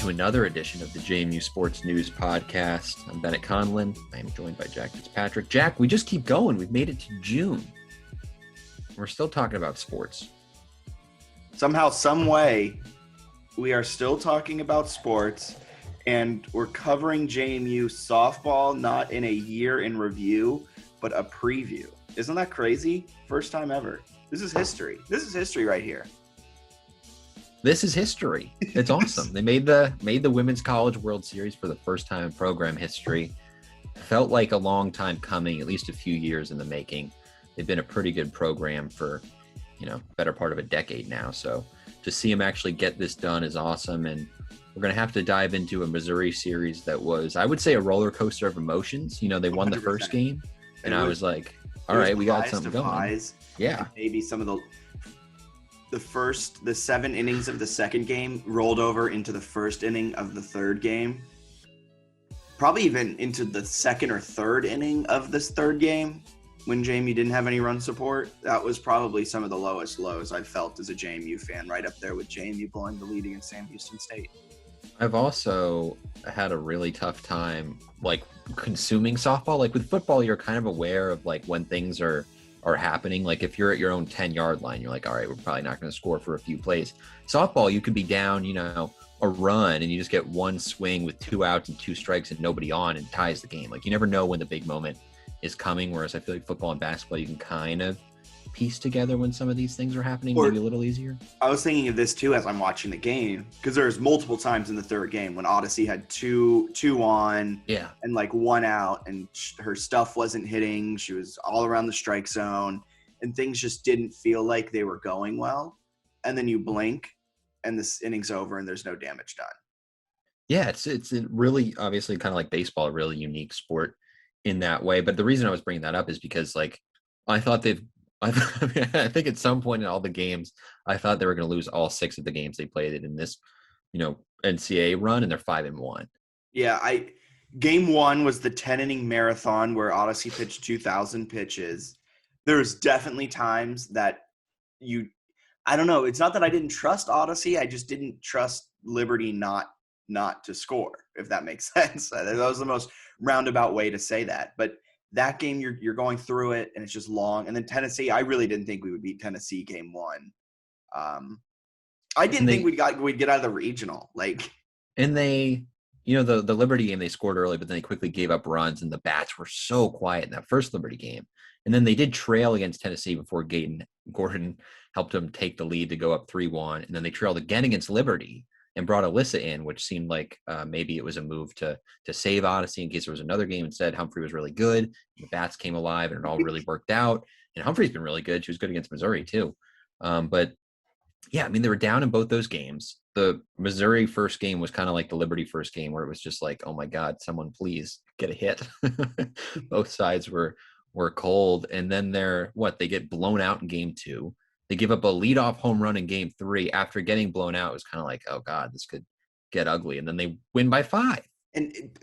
to another edition of the JMU Sports News Podcast. I'm Bennett Conlin. I am joined by Jack Fitzpatrick. Jack, we just keep going. We've made it to June. We're still talking about sports. Somehow, some way, we are still talking about sports, and we're covering JMU softball, not in a year in review, but a preview. Isn't that crazy? First time ever. This is history. This is history right here. This is history. It's awesome. They made the Women's College World Series for the first time in program history. Felt like a long time coming, at least a few years in the making. They've been a pretty good program for, better part of a decade now. So to see them actually get this done is awesome. And we're going to have to dive into a Missouri series that was, I would say, a roller coster of emotions. They won 100%. The first game, and I was like, all right, we got something going. Yeah. Maybe some of the 7 innings of the second game rolled over into the first inning of the third game. Probably even into the second or third inning of this third game when JMU didn't have any run support. That was probably some of the lowest lows I've felt as a JMU fan, right up there with JMU blowing the lead against Sam Houston State. I've also had a really tough time, consuming softball. With football, you're kind of aware of, when things are happening. If you're at your own 10-yard line, you're like, all right, we're probably not going to score for a few plays. Softball, you could be down, a run, and you just get one swing with 2 outs and 2 strikes and nobody on, and ties the game. You never know when the big moment is coming, whereas I feel like football and basketball, you can kind of piece together when some of these things are happening, maybe a little easier. I was thinking of this too as I'm watching the game, because there's multiple times in the third game when Odyssey had two on, and 1 out, and her stuff wasn't hitting. She was all around the strike zone, and things just didn't feel like they were going well. And then you blink, and this inning's over, and there's no damage done. Yeah, it's a really, obviously, kind of like baseball, a really unique sport in that way. But the reason I was bringing that up is because, I thought I think at some point in all the games, I thought they were going to lose all 6 of the games they played in this, NCAA run, and they're 5-1. Yeah, game 1 was the 10-inning marathon where Odyssey pitched 2,000 pitches. There's definitely times that I don't know. It's not that I didn't trust Odyssey. I just didn't trust Liberty not to score, if that makes sense. That was the most roundabout way to say that. But that game, you're going through it, and it's just long. And then Tennessee, I really didn't think we would beat Tennessee game 1. I didn't think we'd get out of the regional. And they, the Liberty game, they scored early, but then they quickly gave up runs, and the bats were so quiet in that first Liberty game. And then they did trail against Tennessee before Gordon helped them take the lead to go up 3-1. And then they trailed again against Liberty and brought Alyssa in, which seemed like maybe it was a move to save Odyssey in case there was another game. Instead, Humphrey was really good. The bats came alive, and it all really worked out. And Humphrey's been really good. She was good against Missouri, too. But, yeah, they were down in both those games. The Missouri first game was kind of like the Liberty first game, where it was just like, oh, my God, someone please get a hit. Both sides were cold. And then they get blown out in game 2. They give up a leadoff home run in game 3 after getting blown out. It was kind of like, oh God, this could get ugly. And then they win by 5.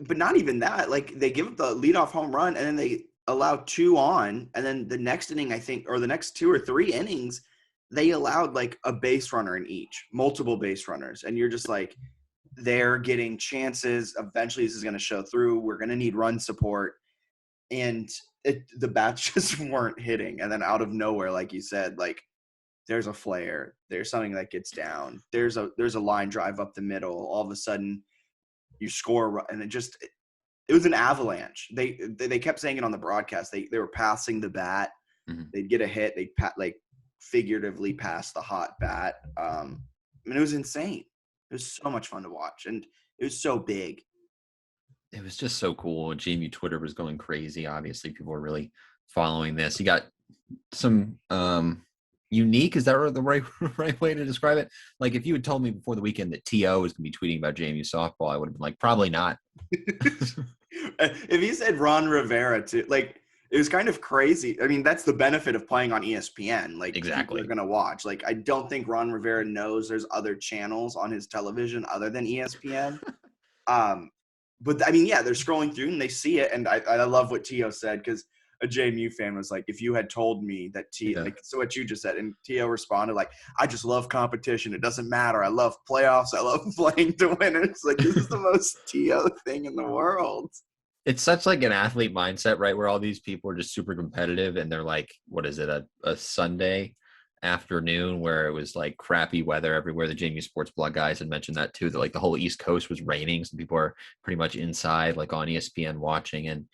But not even that. They give up the leadoff home run, and then they allow 2 on. And then the next inning, I think, or the next 2 or 3 innings, they allowed a base runner in each, multiple base runners. And you're just like, they're getting chances. Eventually this is going to show through. We're going to need run support. And the bats just weren't hitting. And then out of nowhere, like you said, there's a flare, there's something that gets down, there's a line drive up the middle, all of a sudden you score, and it was an avalanche. They kept saying it on the broadcast. They were passing the bat. Mm-hmm. They'd get a hit, they'd figuratively pass the hot bat. It was insane. It was so much fun to watch, and it was so big. It was just so cool. JMU Twitter was going crazy. Obviously, people were really following this. You got some unique, is that the right way to describe it? If you had told me before the weekend that T.O. was going to be tweeting about JMU softball, I would have been like, probably not. If you said Ron Rivera too, it was kind of crazy. That's the benefit of playing on ESPN. Exactly. People are going to watch. I don't think Ron Rivera knows there's other channels on his television other than ESPN. But they're scrolling through and they see it. And I love what T.O. said, because a JMU fan was like, if you had told me that like, so what you just said, and T.O. responded like, I just love competition. It doesn't matter. I love playoffs. I love playing to win. And it's like, this is the most T.O. thing in the world. It's such like an athlete mindset, right? Where all these people are just super competitive and they're like, what is it, a Sunday afternoon where it was like crappy weather everywhere. The JMU Sports Blog guys had mentioned that too, that like the whole East Coast was raining. So people are pretty much inside, like on ESPN watching. And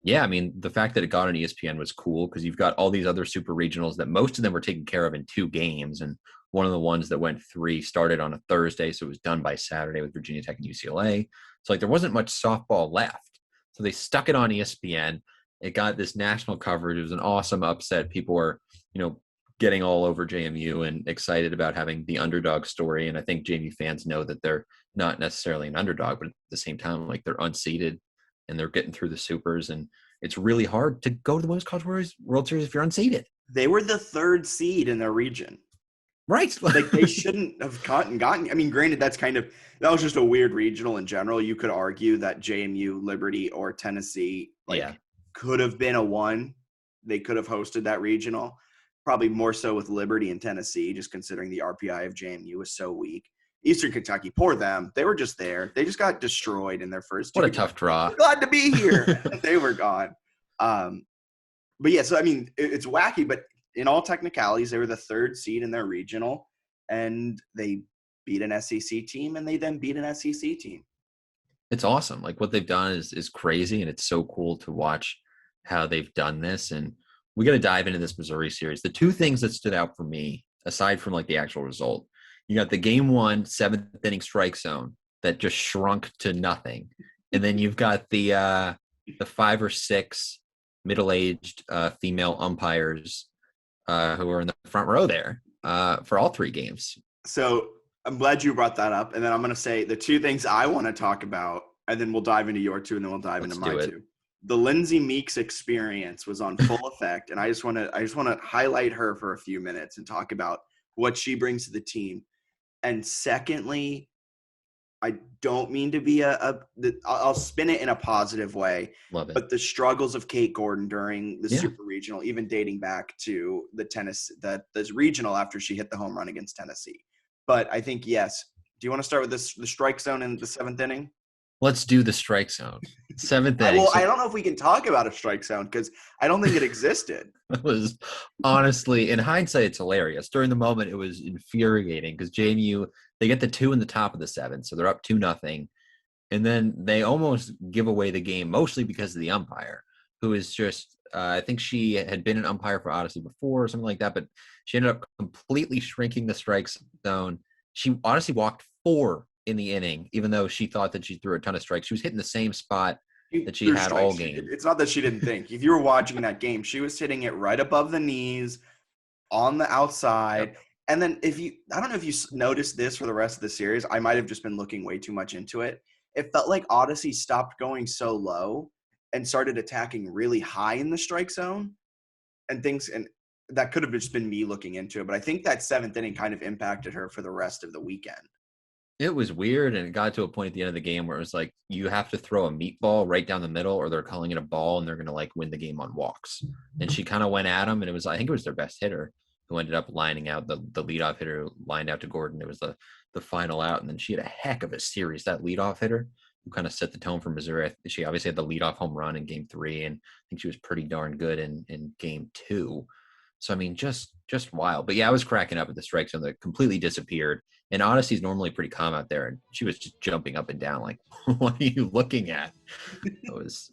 yeah, I mean, the fact that it got on ESPN was cool because you've got all these other super regionals that most of them were taken care of in 2 games. And one of the ones that went 3 started on a Thursday. So it was done by Saturday with Virginia Tech and UCLA. So like there wasn't much softball left. So they stuck it on ESPN. It got this national coverage. It was an awesome upset. People were, getting all over JMU and excited about having the underdog story. And I think JMU fans know that they're not necessarily an underdog, but at the same time, like they're unseeded and they're getting through the supers. And it's really hard to go to the Women's College World Series if you're unseeded. They were the 3rd seed in their region. Right. Like they shouldn't have gotten. I mean, granted, that was just a weird regional in general. You could argue that JMU, Liberty, or Tennessee could have been a 1. They could have hosted that regional. Probably more so with Liberty and Tennessee, just considering the RPI of JMU was so weak. Eastern Kentucky, poor them. They were just there. They just got destroyed in their first 2 What a tough draw. We're glad to be here. They were gone. But yeah, so I mean, it's wacky, but in all technicalities, they were the 3rd seed in their regional, and they beat an SEC team, and they then beat an SEC team. It's awesome. Like what they've done is crazy, and it's so cool to watch how they've done this. And we got to dive into this Missouri series. The 2 things that stood out for me, aside from like the actual result, you got the game 1 7th inning strike zone that just shrunk to nothing, and then you've got the 5 or 6 middle-aged female umpires who are in the front row there for all 3 games. So I'm glad you brought that up, and then I'm going to say the 2 things I want to talk about, and then we'll dive into your 2, and then we'll dive into my 2. The Lindsay Meeks experience was on full effect, and I just want to highlight her for a few minutes and talk about what she brings to the team. And secondly, I don't mean to be I'll spin it in a positive way. Love it. But the struggles of Kate Gordon during the Super Regional, even dating back to the regional after she hit the home run against Tennessee. But I think yes. Do you want to start with the strike zone in the 7th inning? Let's do the strike zone. 7th inning. Well, I don't know if we can talk about a strike zone because I don't think it existed. It was honestly, in hindsight, it's hilarious. During the moment, it was infuriating because JMU, they get the 2 in the top of the 7th, so they're up 2-0. And then they almost give away the game, mostly because of the umpire, who is just, I think she had been an umpire for Odyssey before or something like that, but she ended up completely shrinking the strike zone. She honestly walked 4 in the inning, even though she thought that she threw a ton of strikes. She was hitting the same spot that she had all game. It's not that she didn't think. If you were watching that game, she was hitting it right above the knees, on the outside. Yep. And then I don't know if you noticed this for the rest of the series. I might have just been looking way too much into it. It felt like Odyssey stopped going so low and started attacking really high in the strike zone and that could have just been me looking into it. But I think that 7th inning kind of impacted her for the rest of the weekend. It was weird, and it got to a point at the end of the game where it was like, you have to throw a meatball right down the middle or they're calling it a ball and they're going to like win the game on walks. And she kind of went at them, and I think it was their best hitter who ended up lining out the leadoff hitter who lined out to Gordon. It was the final out, and then she had a heck of a series, that leadoff hitter who kind of set the tone for Missouri. She obviously had the leadoff home run in game 3, and I think she was pretty darn good in game 2. So, I mean, just wild. But yeah, I was cracking up at the strike zone that completely disappeared. And Odyssey's normally pretty calm out there, and she was just jumping up and down like, what are you looking at? It was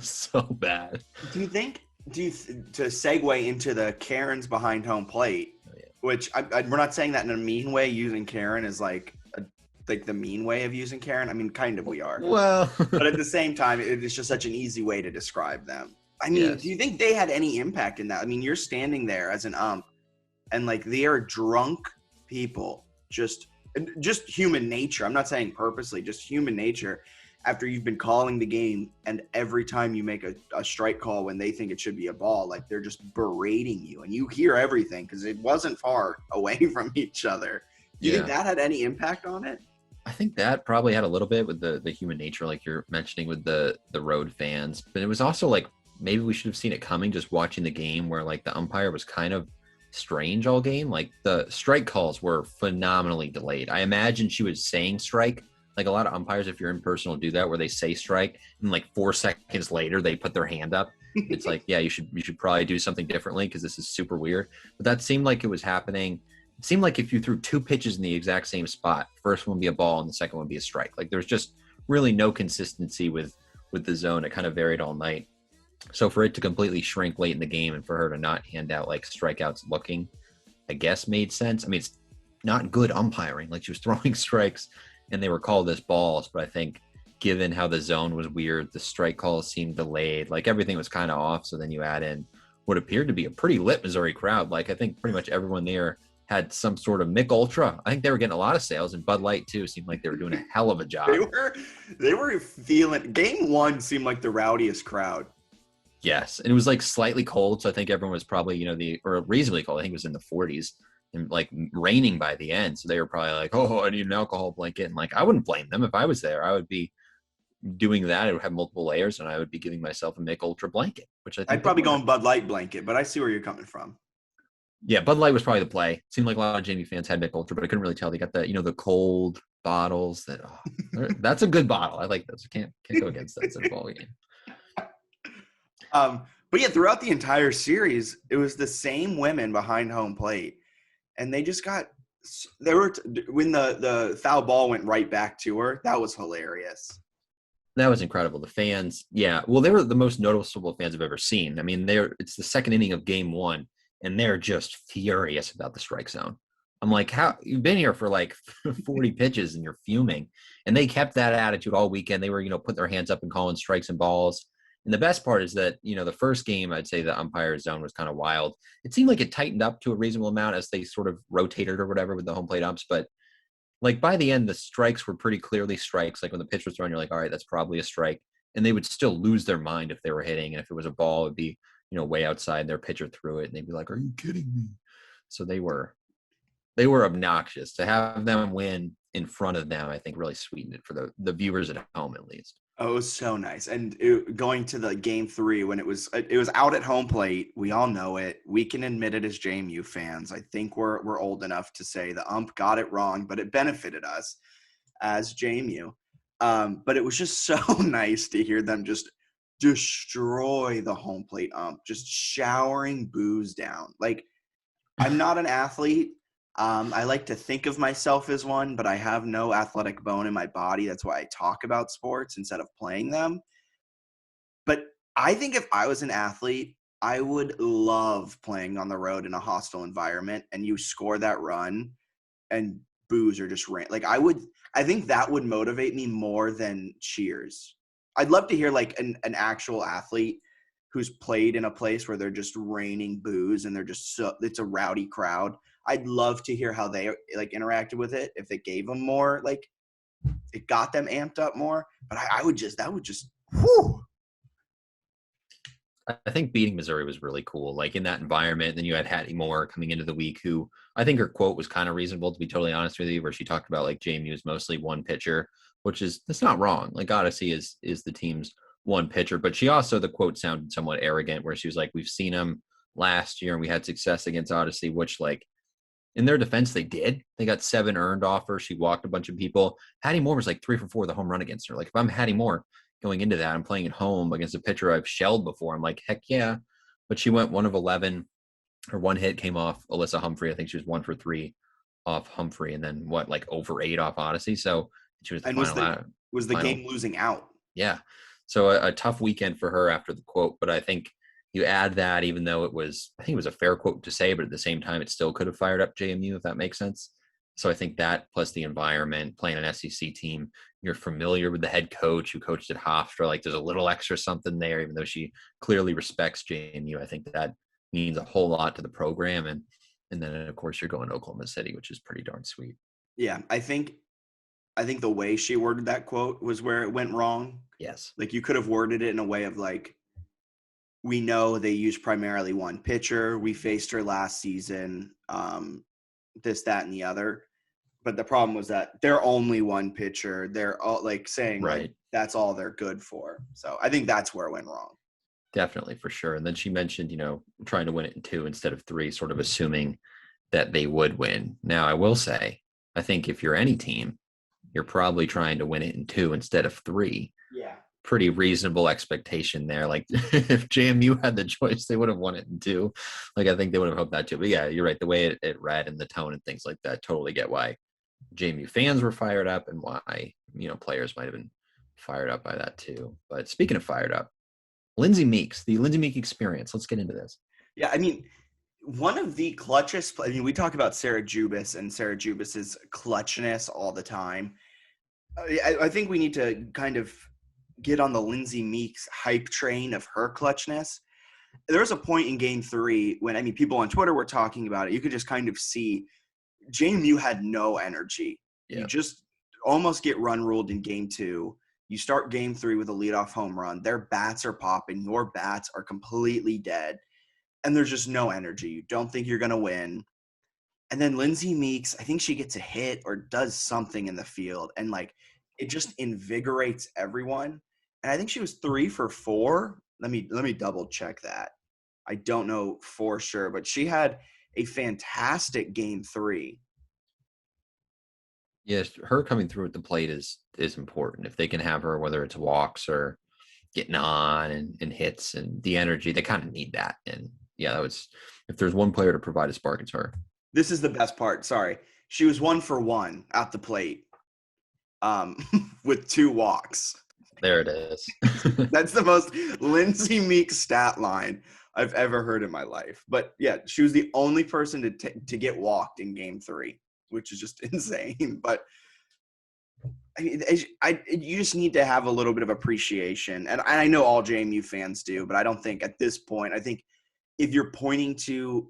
so bad. To segue into the Karens behind home plate, which we're not saying that in a mean way, using Karen is like the mean way of using Karen. I mean, kind of we are. Well. But at the same time, it is just such an easy way to describe them. I mean, Do you think they had any impact in that? I mean, you're standing there as an ump, and like they are drunk people. Just human nature. I'm not saying purposely, just human nature. After you've been calling the game, and every time you make a strike call when they think it should be a ball, like they're just berating you, and you hear everything because it wasn't far away from each other. Do you think that had any impact on it? I think that probably had a little bit with the human nature, like you're mentioning with the road fans, but it was also like maybe we should have seen it coming just watching the game where like the umpire was kind of strange all game. Like the strike calls were phenomenally delayed. I imagine she was saying strike. Like a lot of umpires, if you're in person, will do that where they say strike and like 4 seconds later they put their hand up. It's like, yeah, you should probably do something differently because this is super weird. But that seemed like it was happening. It seemed like if you threw 2 pitches in the exact same spot, first one would be a ball and the second one would be a strike. Like there's just really no consistency with the zone. It kind of varied all night. So for it to completely shrink late in the game and for her to not hand out like strikeouts looking, I guess made sense. I mean, it's not good umpiring. Like she was throwing strikes and they were called as balls. But I think given how the zone was weird, the strike calls seemed delayed, like everything was kind of off. So then you add in what appeared to be a pretty lit Missouri crowd. Like I think pretty much everyone there had some sort of Mick Ultra. I think they were getting a lot of sales, and Bud Light too seemed like they were doing a hell of a job. They were feeling. Game one seemed like the rowdiest crowd. Yes, and it was like slightly cold, so I think everyone was probably or reasonably cold. I think it was in the 40s and like raining by the end, so they were probably like, "Oh, I need an alcohol blanket." And like I wouldn't blame them if I was there. I would be doing that. It would have multiple layers, and I would be giving myself a Mick Ultra blanket, which I think I'd probably go in Bud Light blanket, but I see where you're coming from. Yeah, Bud Light was probably the play. Seemed like a lot of JMU fans had Mick Ultra, but I couldn't really tell. They got the cold bottles. That's a good bottle. I like those. I can't go against that. It's a ball game. But yeah, throughout the entire series, it was the same women behind home plate, and they just got. When the foul ball went right back to her. That was hilarious. That was incredible. The fans, yeah. Well, they were the most noticeable fans I've ever seen. I mean, it's the second inning of game one, and they're just furious about the strike zone. I'm like, how you've been here for like 40 pitches and you're fuming. And they kept that attitude all weekend. They were, putting their hands up and calling strikes and balls. And the best part is that, the first game, I'd say the umpire zone was kind of wild. It seemed like it tightened up to a reasonable amount as they sort of rotated or whatever with the home plate umps. But like by the end, the strikes were pretty clearly strikes. Like when the pitch was thrown, you're like, all right, that's probably a strike. And they would still lose their mind if they were hitting. And if it was a ball, it would be, way outside. Their pitcher threw it and they'd be like, are you kidding me? So they were obnoxious. To have them win in front of them, I think really sweetened it for the viewers at home, at least. Oh, it was so nice. And going to the game 3 when it was out at home plate, we all know it. We can admit it as JMU fans. I think we're old enough to say the ump got it wrong, but it benefited us as JMU. But it was just so nice to hear them just destroy the home plate ump, just showering boos down. Like, I'm not an athlete. I like to think of myself as one, but I have no athletic bone in my body. That's why I talk about sports instead of playing them. But I think if I was an athlete, I would love playing on the road in a hostile environment and you score that run and boos are just like I think that would motivate me more than cheers. I'd love to hear like an actual athlete who's played in a place where they're just raining boos and they're just it's a rowdy crowd. I'd love to hear how they like interacted with it. If it gave them more, like it got them amped up more. But that would just, whew. I think beating Missouri was really cool. Like in that environment, then you had Hattie Moore coming into the week, who I think her quote was kind of reasonable, to be totally honest with you, where she talked about like JMU is mostly one pitcher, that's not wrong. Like Odyssey is the team's one pitcher, but she also, the quote sounded somewhat arrogant, where she was like, we've seen them last year and we had success against Odyssey, which like in their defense, they did. They got 7 earned off her. She walked a bunch of people. Hattie Moore was like 3 for 4 with a home run against her. Like if I'm Hattie Moore going into that, I'm playing at home against a pitcher I've shelled before. I'm like, heck yeah. But she went 1 of 11. Her one hit came off Alyssa Humphrey. I think she was 1 for 3 off Humphrey, and then like over 8 off Odyssey. So she was the final. Was the game losing out? Yeah. So a tough weekend for her after the quote, but I think you add that, even though I think it was a fair quote to say, but at the same time, it still could have fired up JMU, if that makes sense. So I think that plus the environment, playing an SEC team, you're familiar with the head coach who coached at Hofstra. Like there's a little extra something there, even though she clearly respects JMU. I think that means a whole lot to the program. And then, of course, you're going to Oklahoma City, which is pretty darn sweet. Yeah, I think the way she worded that quote was where it went wrong. Yes. Like you could have worded it in a way of like, we know they use primarily one pitcher. We faced her last season, this, that, and the other. But the problem was that they're only one pitcher. They're all like saying, right, like, that's all they're good for. So I think that's where it went wrong. Definitely, for sure. And then she mentioned, trying to win it in 2 instead of 3, sort of assuming that they would win. Now, I will say, I think if you're any team, you're probably trying to win it in 2 instead of 3. Yeah. Pretty reasonable expectation there. Like if JMU had the choice, they would have won it in 2. Like I think they would have hoped that too. But yeah, you're right. The way it read and the tone and things like that, totally get why JMU fans were fired up and why, players might have been fired up by that too. But speaking of fired up, Lindsay Meeks, the Lindsay Meek experience. Let's get into this. Yeah, I mean, one of the clutchest. I mean, we talk about Sarah Jubis and Sarah Jubis's clutchness all the time. I think we need to kind of get on the Lindsay Meeks hype train of her clutchness. There was a point in game 3 when, I mean, people on Twitter were talking about it. You could just kind of see JMU had no energy. Yeah. You just almost get run ruled in game 2. You start game 3 with a leadoff home run. Their bats are popping. Your bats are completely dead. And there's just no energy. You don't think you're going to win. And then Lindsay Meeks, I think she gets a hit or does something in the field. And, like, it just invigorates everyone. And I think she was 3 for 4. Let me double check that. I don't know for sure, but she had a fantastic game 3. Yes, her coming through at the plate is important. If they can have her, whether it's walks or getting on and hits and the energy, they kind of need that. And yeah, that was, if there's one player to provide a spark, it's her. This is the best part. Sorry. She was 1 for 1 at the plate with 2 walks. There it is. That's the most Lindsay Meeks stat line I've ever heard in my life. But yeah, she was the only person to get walked in game 3, which is just insane. But I mean, you just need to have a little bit of appreciation. And I know all JMU fans do, but I don't think at this point, I think if you're pointing to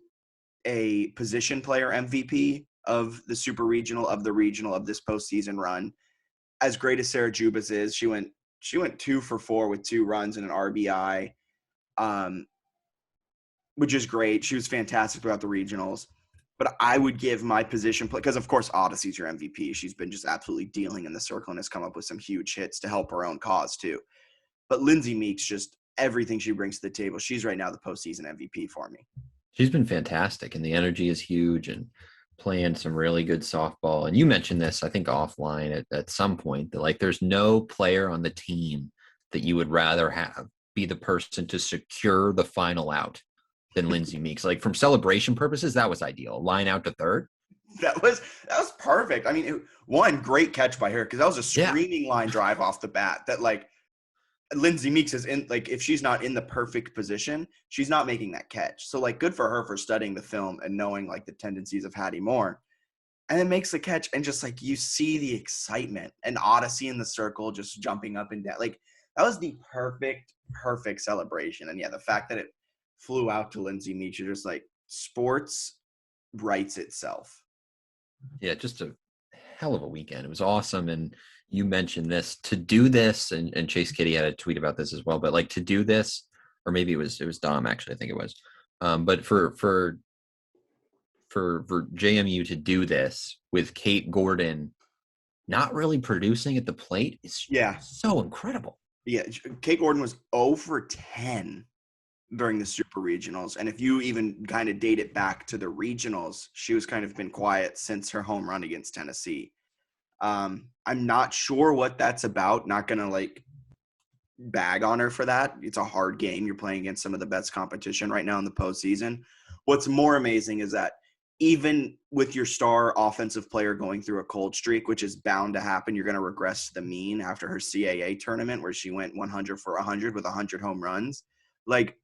a position player MVP of the super regional, of the regional, of this postseason run, as great as Sarah Jubas is, she went 2 for 4 with 2 runs and an RBI, which is great. She was fantastic throughout the regionals. But I would give my position play, because of course Odyssey's your MVP. She's been just absolutely dealing in the circle and has come up with some huge hits to help her own cause too. But Lindsay Meeks, just everything she brings to the table, she's right now the postseason MVP for me. She's been fantastic, and the energy is huge and playing some really good softball. And you mentioned this, I think, offline at some point, that like there's no player on the team that you would rather have be the person to secure the final out than Lindsay Meeks. Like from celebration purposes, that was ideal. Line out to third. That was perfect. I mean, one great catch by her, because that was a screaming line drive off the bat that, like, Lindsay Meeks is in, like, if she's not in the perfect position, she's not making that catch. So, like, good for her for studying the film and knowing, like, the tendencies of Hattie Moore. And then makes the catch, and just, like, you see the excitement and Odyssey in the circle just jumping up and down. Like, that was the perfect celebration. And, yeah, the fact that it flew out to Lindsay Meeks, you're just like, sports writes itself. Yeah, just a hell of a weekend. It was awesome. And you mentioned this, to do this, and Chase Kitty had a tweet about this as well, but like to do this, or maybe it was Dom, actually, I think it was. But for JMU to do this with Kate Gordon not really producing at the plate is so incredible. Yeah, Kate Gordon was 0 for 10 during the super regionals. And if you even kind of date it back to the regionals, she was kind of been quiet since her home run against Tennessee. I'm not sure what that's about. Not going to like bag on her for that. It's a hard game. You're playing against some of the best competition right now in the postseason. What's more amazing is that even with your star offensive player going through a cold streak, which is bound to happen, you're going to regress to the mean after her CAA tournament where she went 100 for 100 with 100 home runs. Like,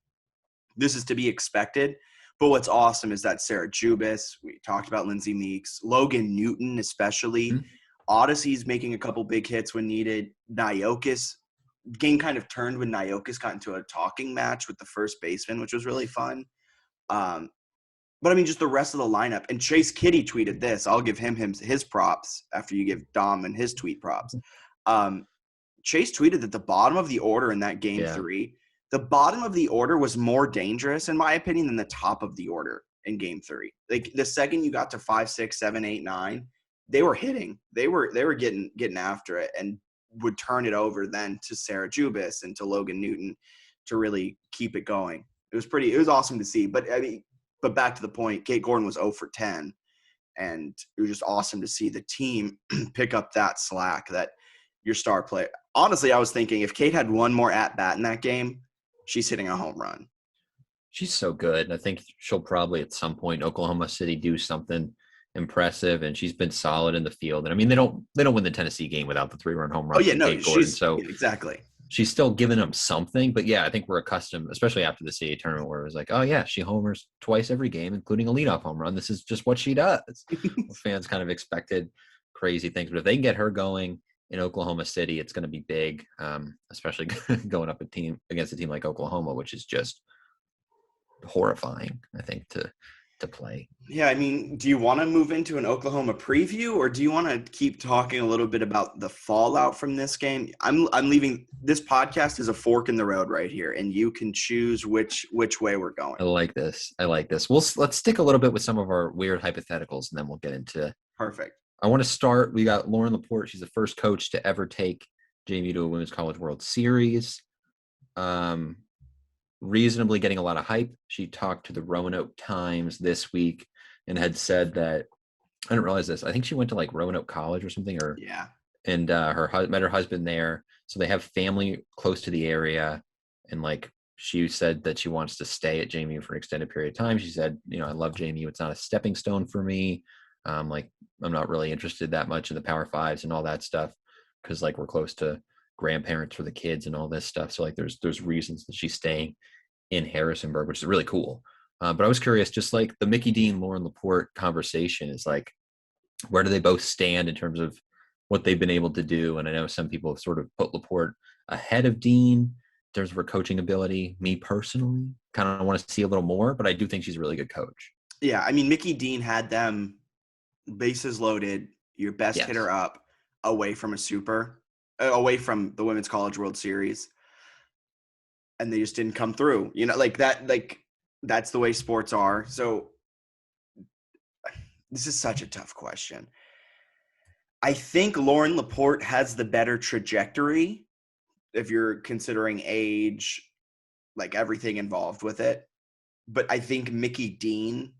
this is to be expected. But what's awesome is that Sarah Jubis, we talked about Lindsay Meeks, Logan Newton especially, Odyssey's making a couple big hits when needed. Nyokis, game kind of turned when Nyokis got into a talking match with the first baseman, which was really fun. But I mean, just the rest of the lineup. And Chase Kitty tweeted this. I'll give him his props after you give Dom and his tweet props. Chase tweeted that the bottom of the order in that game 3, the bottom of the order was more dangerous, in my opinion, than the top of the order in game 3. Like, the second you got to 5, 6, 7, 8, 9, they were hitting. They were getting after it and would turn it over then to Sarah Jubis and to Logan Newton. to really keep it going. It was awesome to see. But I mean, but back to the point, Kate Gordon was 0 for 10. And it was just awesome to see the team pick up that slack that your star player. Honestly, I was thinking if Kate had one more at bat in that game, she's hitting a home run. She's so good. And I think she'll probably at some point in Oklahoma City do something impressive. And she's been solid in the field. And I mean, they don't win the Tennessee game without the 3-run home run Oh yeah, from no, Kate Gordon. So exactly. she's still giving them something. But yeah, I think we're accustomed, especially after the CAA tournament, where it was like, oh yeah, she homers twice every game, including a leadoff home run. This is just what she does. Fans kind of expected crazy things, but if they can get her going in Oklahoma City, it's going to be big, especially going up against a team like Oklahoma, which is just horrifying, I think, to play. Yeah, I mean, do you want to move into an Oklahoma preview, or do you want to keep talking a little bit about the fallout from this game? I'm leaving. This podcast is a fork in the road right here, and you can choose which way we're going. I like this. Let's stick a little bit with some of our weird hypotheticals, and then we'll get into. Perfect. I want to start. We got Lauren Laporte. She's the first coach to ever take JMU to a Women's College World Series. Reasonably getting a lot of hype. She talked to the Roanoke Times this week and had said that, I didn't realize this, I think she went to like Roanoke College or something, or yeah, and met her husband there, so they have family close to the area, and like she said that she wants to stay at JMU for an extended period of time. She said, I love JMU, it's not a stepping stone for me, like I'm not really interested that much in the Power Fives and all that stuff, because like we're close to grandparents for the kids and all this stuff. So like there's reasons that she's staying in Harrisonburg, which is really cool. But I was curious, just like the Mickey Dean, Lauren Laporte conversation is like, where do they both stand in terms of what they've been able to do? And I know some people have sort of put Laporte ahead of Dean in terms of her coaching ability. Me personally, kind of want to see a little more, but I do think she's a really good coach. Yeah, I mean, Mickey Dean had them bases loaded, your best hitter up, away from away from the Women's College World Series, and they just didn't come through. Like that. Like that's the way sports are. So this is such a tough question. I think Lauren Laporte has the better trajectory if you're considering age, like everything involved with it. But I think Mickey Dean,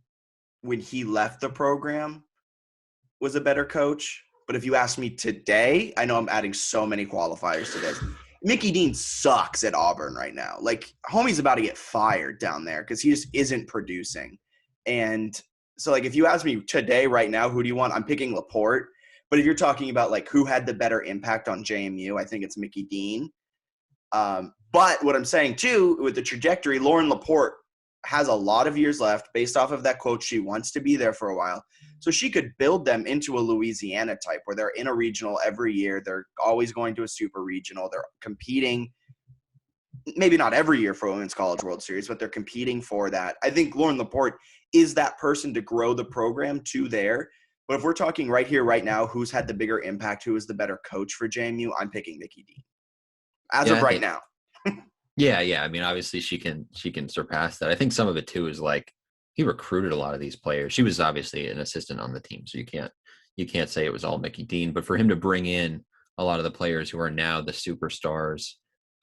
when he left the program, was a better coach. But if you ask me today, I know I'm adding so many qualifiers to this. Mickey Dean sucks at Auburn right now. Like, homie's about to get fired down there because he just isn't producing. And so, like, if you ask me today, right now, who do you want? I'm picking Laporte. But if you're talking about, like, who had the better impact on JMU, I think it's Mickey Dean. But what I'm saying, too, with the trajectory, Lauren Laporte has a lot of years left based off of that quote. She wants to be there for a while. So she could build them into a Louisiana type where they're in a regional every year. They're always going to a super regional. They're competing, maybe not every year for Women's College World Series, but they're competing for that. I think Lauren Laporte is that person to grow the program to there. But if we're talking right here, right now, who's had the bigger impact, who is the better coach for JMU, I'm picking Mickey Dean as of right now. Yeah. I mean, obviously she can surpass that. I think some of it too is like he recruited a lot of these players. She was obviously an assistant on the team, so you can't say it was all Mickey Dean. But for him to bring in a lot of the players who are now the superstars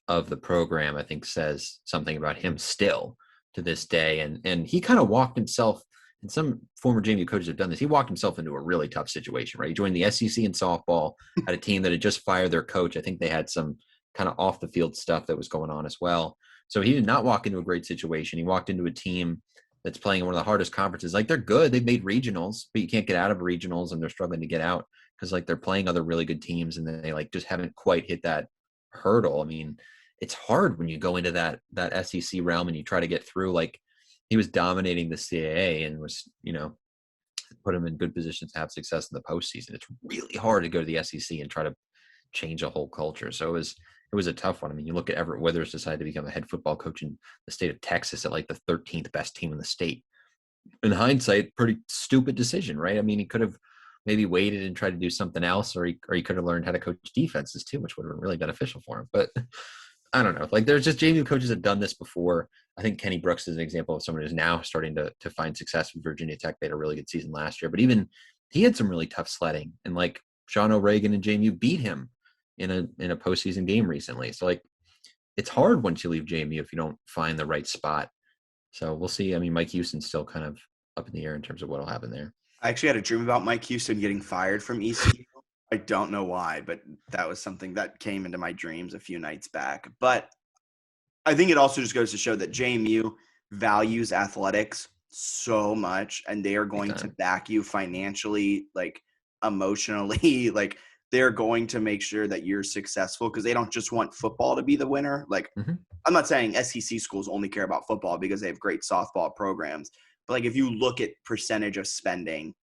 of the program, I think says something about him still to this day. And he kind of walked himself, and some former JMU coaches have done this, he walked himself into a really tough situation, right? He joined the SEC in softball, had a team that had just fired their coach. I think they had some kind of off the field stuff that was going on as well. So he did not walk into a great situation. He walked into a team that's playing in one of the hardest conferences. Like, they're good. They've made regionals, but you can't get out of regionals, and they're struggling to get out because like they're playing other really good teams, and they like just haven't quite hit that hurdle. I mean, it's hard when you go into that SEC realm and you try to get through. Like, he was dominating the CAA and was, put him in good positions to have success in the postseason. It's really hard to go to the SEC and try to change a whole culture. So it was a tough one. I mean, you look at Everett Withers decided to become a head football coach in the state of Texas at like the 13th best team in the state. In hindsight, pretty stupid decision, right? I mean, he could have maybe waited and tried to do something else, or he could have learned how to coach defenses too, which would have been really beneficial for him. But I don't know. Like, there's just JMU coaches have done this before. I think Kenny Brooks is an example of someone who's now starting to find success with Virginia Tech. They had a really good season last year, but even he had some really tough sledding, and like Sean O'Regan and JMU beat him in a postseason game recently. So like, it's hard once you leave JMU if you don't find the right spot. So we'll see. I mean, Mike Houston's still kind of up in the air in terms of what'll happen there. I actually had a dream about Mike Houston getting fired from ECU. I don't know why, but that was something that came into my dreams a few nights back. But I think it also just goes to show that JMU values athletics so much, and they are going to back you financially, like emotionally, like they're going to make sure that you're successful because they don't just want football to be the winner. Like, I'm not saying SEC schools only care about football because they have great softball programs, but like if you look at percentage of spending,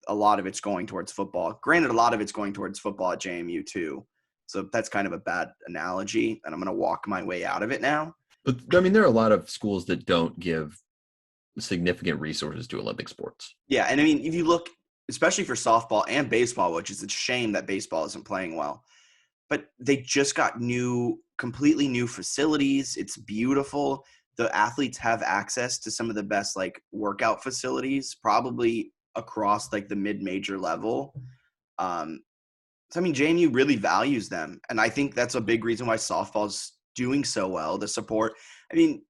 a lot of it's going towards football. Granted, a lot of it's going towards football at JMU too. So that's kind of a bad analogy, and I'm going to walk my way out of it now. But I mean, there are a lot of schools that don't give significant resources to Olympic sports. Yeah, and I mean, if you look, especially for softball and baseball, which is a shame that baseball isn't playing well, but they just got completely new facilities. It's beautiful. The athletes have access to some of the best like workout facilities, probably across like the mid-major level. So, I mean, JMU really values them. And I think that's a big reason why softball's doing so well. The support. I mean,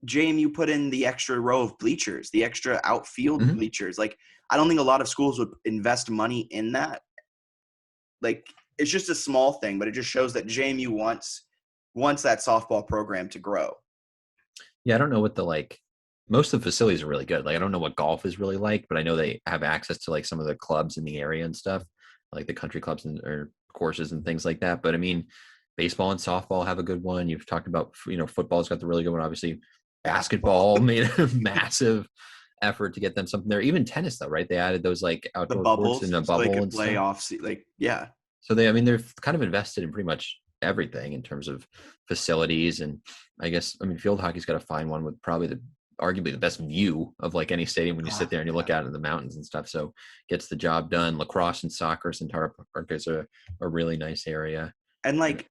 JMU put in the extra row of bleachers, the extra outfield bleachers. Like, I don't think a lot of schools would invest money in that. Like, it's just a small thing, but it just shows that JMU wants that softball program to grow. Yeah, I don't know what most of the facilities are really good. Like, I don't know what golf is really like, but I know they have access to like some of the clubs in the area and stuff, like the country clubs or courses and things like that. But I mean, baseball and softball have a good one. You've talked about, football's got the really good one. Obviously, basketball made a massive effort to get them something there. Even tennis, though, right? They added those like outdoor courts in a bubble, so they could play off. Like, yeah. So they're kind of invested in pretty much everything in terms of facilities. And I guess, field hockey's got to find one with probably arguably the best view of like any stadium when you sit there and you look out at the mountains and stuff. So gets the job done. Lacrosse and soccer, Centaur Park is a really nice area. And like,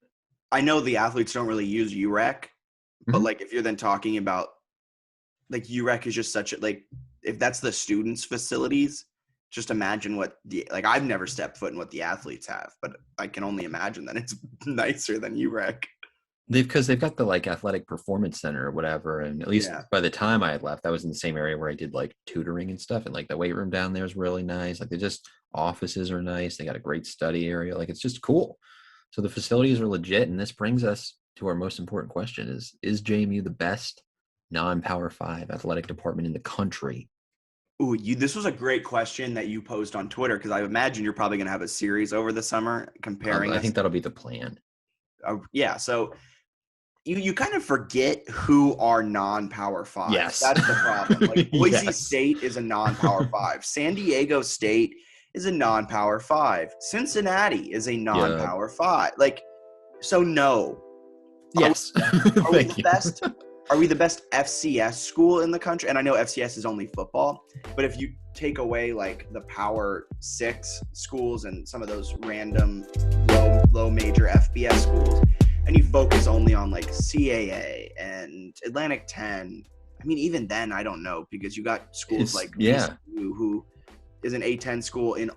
I know the athletes don't really use UREC, but like if you're then talking about like UREC is just such a, like, if that's the students' facilities, just imagine what I've never stepped foot in what the athletes have, but I can only imagine that it's nicer than UREC. Because they've got the like athletic performance center or whatever. And at least by the time I had left, I was in the same area where I did like tutoring and stuff. And like the weight room down there is really nice. Like they just offices are nice. They got a great study area. Like it's just cool. So the facilities are legit. And this brings us to our most important question is JMU the best non-Power 5 athletic department in the country? Ooh, this was a great question that you posed on Twitter, because I imagine you're probably going to have a series over the summer comparing. I think that'll be the plan. Yeah. So you kind of forget who are non-Power 5. Yes. That's the problem. Like Boise State is a non-Power 5. San Diego State is a non-Power 5. Cincinnati is a non-Power 5. Like, so no. Yes. Are we the best? Are we the best FCS school in the country? And I know FCS is only football, but if you take away like the Power 6 schools and some of those random low major FBS schools, and you focus only on like CAA and Atlantic 10, I mean, even then, I don't know, because you got schools like Mizzou, who is an A10 school in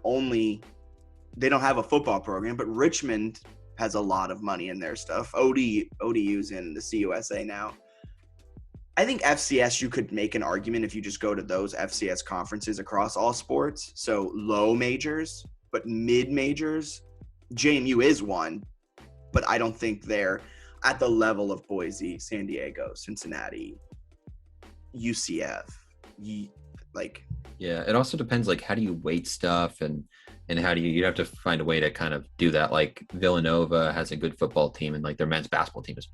they don't have a football program, but Richmond has a lot of money in their stuff. ODU's in the CUSA now. I think FCS, you could make an argument if you just go to those FCS conferences across all sports. So low majors, but mid majors, JMU is one, but I don't think they're at the level of Boise, San Diego, Cincinnati, UCF. Yeah, it also depends, like, how do you weight stuff and how do you'd have to find a way to kind of do that. Like Villanova has a good football team and like their men's basketball team is,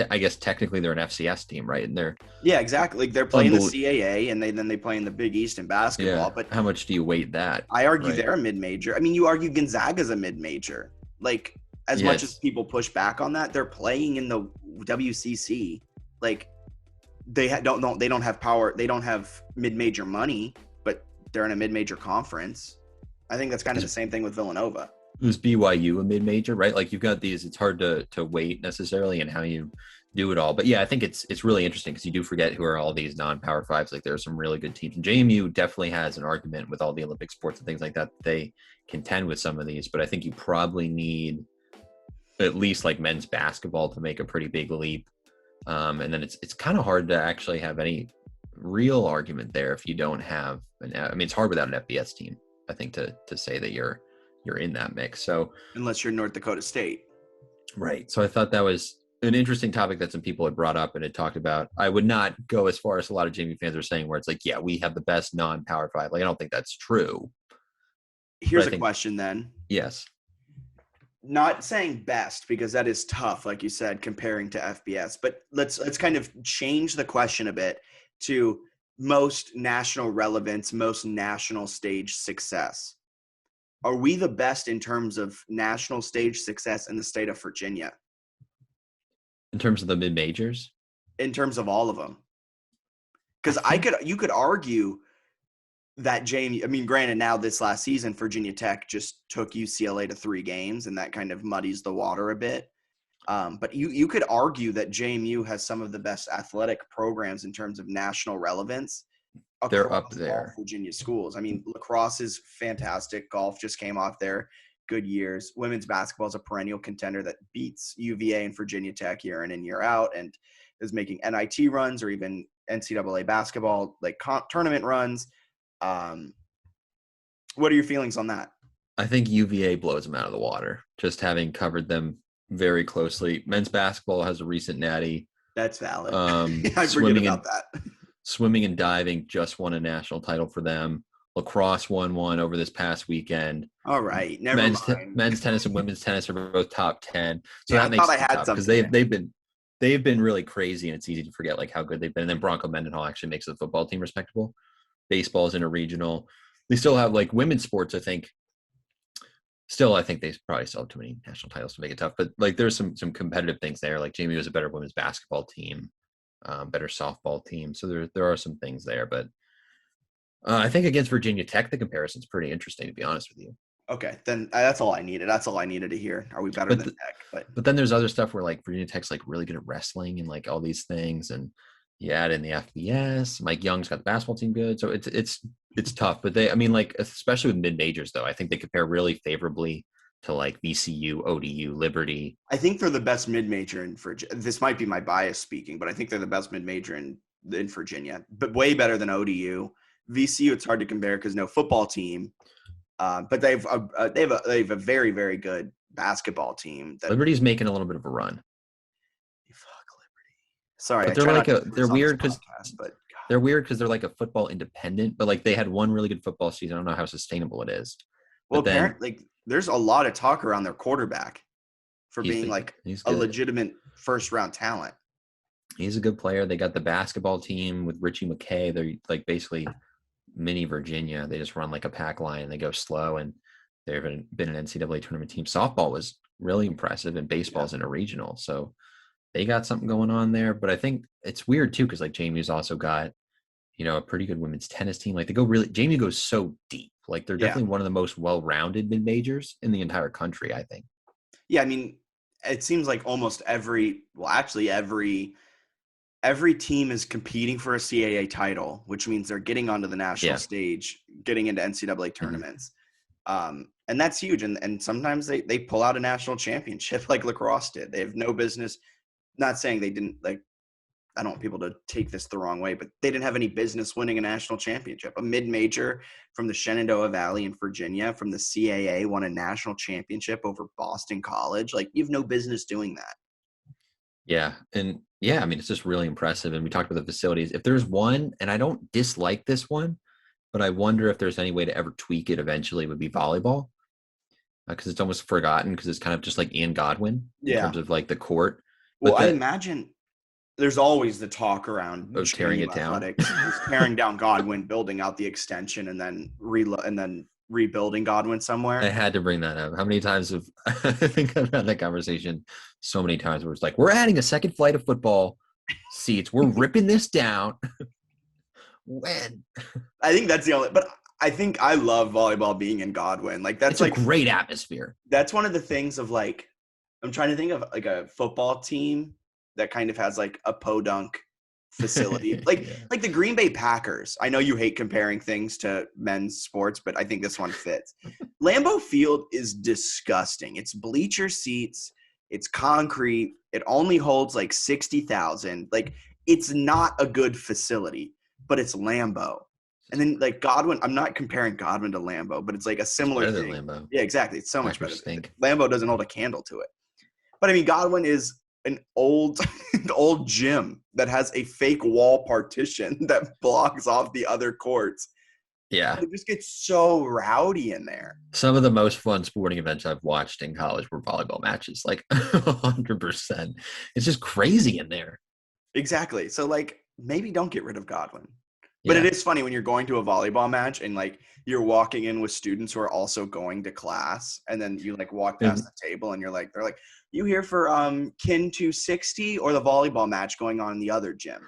I guess technically they're an FCS team, right? And they're exactly. Like they're playing the CAA and then they play in the Big East in basketball. Yeah, but how much do you weight that? I argue they're a mid-major. I mean, you argue Gonzaga's a mid-major. Like as much as people push back on that, they're playing in the WCC. Like they don't have power. They don't have mid-major money, but they're in a mid-major conference. I think that's kind of the same thing with Villanova. Who's BYU a mid-major, right? Like you've got these, it's hard to weight necessarily and how you do it all. But yeah, I think it's really interesting because you do forget who are all these non-Power 5s. Like there are some really good teams. And JMU definitely has an argument with all the Olympic sports and things like that. They contend with some of these, but I think you probably need at least like men's basketball to make a pretty big leap. And then it's kind of hard to actually have any real argument there if you don't have it's hard without an FBS team, I think, to say that you're in that mix. So unless you're North Dakota State. Right. So I thought that was an interesting topic that some people had brought up and had talked about. I would not go as far as a lot of JMU fans are saying, where it's like, yeah, we have the best non-Power 5. Like, I don't think that's true. Here's a question then. Yes. Not saying best, because that is tough, like you said, comparing to FBS. But let's kind of change the question a bit to most national relevance, most national stage success. Are we the best in terms of national stage success in the state of Virginia? In terms of the mid-majors? In terms of all of them. Because you could argue that JMU, granted, now this last season, Virginia Tech just took UCLA to 3 games, and that kind of muddies the water a bit. But you could argue that JMU has some of the best athletic programs in terms of national relevance. They're up there. All Virginia schools. Lacrosse is fantastic. Golf just came off their good years. Women's basketball is a perennial contender that beats UVA and Virginia Tech year in and year out, and is making NIT runs or even NCAA basketball like tournament runs. What are your feelings on that? I think UVA blows them out of the water, just having covered them very closely. Men's basketball has a recent natty. That's valid. I forget about that. Swimming and diving just won a national title for them. Lacrosse won one over this past weekend. All right, never mind. Men's tennis and women's tennis are both top 10. So yeah, that makes it tough because they've been really crazy, and it's easy to forget like how good they've been. And then Bronco Mendenhall actually makes the football team respectable. Baseball is interregional. They still have like women's sports, I think. I think they probably still have too many national titles to make it tough. But like there's some competitive things there. Like JMU is a better women's basketball team. Better softball team. So there are some things there, but I think against Virginia Tech, the comparison's pretty interesting, to be honest with you. Okay, then that's all I needed. That's all I needed to hear. Are we better than Tech? But then there's other stuff where like Virginia Tech's like really good at wrestling and like all these things, and you add in the FBS. Mike Young's got the basketball team good, so it's tough. But like especially with mid majors though, I think they compare really favorably to like VCU, ODU, Liberty. I think they're the best mid-major in Virginia. This might be my bias speaking, but I think they're the best mid-major in Virginia, but way better than ODU. VCU, it's hard to compare because no football team, but they have a very, very good basketball team. Liberty's making a little bit of a run. Fuck Liberty. Sorry, but they're weird because they're like a football independent, but like they had one really good football season. I don't know how sustainable it is. Well, apparently there's a lot of talk around their quarterback for being like a legitimate first-round talent. He's a good player. They got the basketball team with Richie McKay. They're like basically mini Virginia. They just run like a pack line and they go slow, and they've been an NCAA tournament team. Softball was really impressive, and baseball's in a regional. So they got something going on there. But I think it's weird too because like JMU's also got, a pretty good women's tennis team. Like JMU goes so deep. Like they're definitely one of the most well-rounded mid-majors in the entire country, I think. Yeah, it seems like almost every team is competing for a CAA title, which means they're getting onto the national stage, getting into NCAA tournaments. And that's huge. And sometimes they pull out a national championship like lacrosse did. They have no business, not saying they didn't, like, I don't want people to take this the wrong way, but they didn't have any business winning a national championship. A mid-major from the Shenandoah Valley in Virginia, from the CAA, won a national championship over Boston College. Like, you have no business doing that. Yeah. And it's just really impressive. And we talked about the facilities. If there's one, and I don't dislike this one, but I wonder if there's any way to ever tweak it eventually, would be volleyball. Because it's almost forgotten because it's kind of just like Ian Godwin in terms of like the court. But I imagine there's always the talk around tearing it down, tearing down Godwin, building out the extension, and then rebuilding Godwin somewhere. I had to bring that up. How many times I think I've had that conversation so many times where it's like, we're adding a second flight of football seats. We're ripping this down. When? I think that's the only, but I think I love volleyball being in Godwin. Like that's a great atmosphere. That's one of the things of like, I'm trying to think of like a football team that kind of has like a podunk facility, like the Green Bay Packers. I know you hate comparing things to men's sports, but I think this one fits. Lambeau Field is disgusting. It's bleacher seats. It's concrete. It only holds like 60,000. Like, it's not a good facility, but it's Lambeau. And then like Godwin, I'm not comparing Godwin to Lambeau, but it's like a It's similar better than thing. Lambeau. Yeah, exactly. It's so much better. Packers stink. Lambeau doesn't hold a candle to it. But I mean, Godwin is an old old gym that has a fake wall partition that blocks off the other courts. Yeah. It just gets so rowdy in there. Some of the most fun sporting events I've watched in college were volleyball matches, like 100%. It's just crazy in there. Exactly. So like maybe don't get rid of Godwin. But it Yeah. is funny when you're going to a volleyball match and like you're walking in with students who are also going to class, and then you like walk past And the table and they're like, you here for kin 260 or the volleyball match going on in the other gym?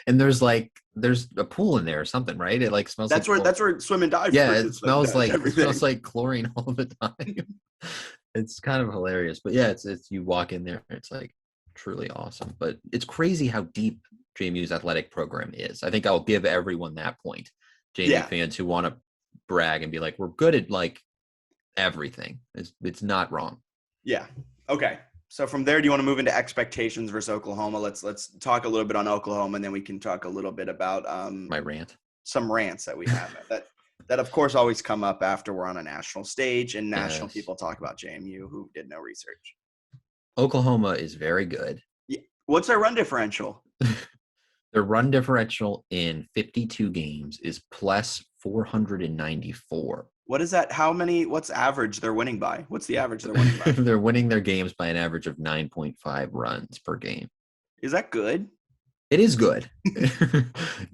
and there's a pool in there or something, right? It like smells like That's where swim and dive yeah, participant does it everything. smells like chlorine all the time. It's kind of hilarious. But yeah, it's you walk in there, it's like truly awesome. But it's crazy how deep JMU's athletic program is. I think I'll give everyone that point. JMU Yeah. fans who want to brag and be like, we're good at like everything. It's not wrong. Yeah. Okay. So from there, do you want to move into expectations versus Oklahoma? Let's talk a little bit on Oklahoma, and then we can talk a little bit about My rant. some rants that we have that of course always come up after we're on a national stage and national Yes. people talk about JMU who did no research. Oklahoma is very good. Yeah. What's our run differential? Their run differential in 52 games is plus 494. What is that? What's average they're winning by? What's the average they're winning by? They're winning their games by an average of 9.5 runs per game. Is that good? It is good.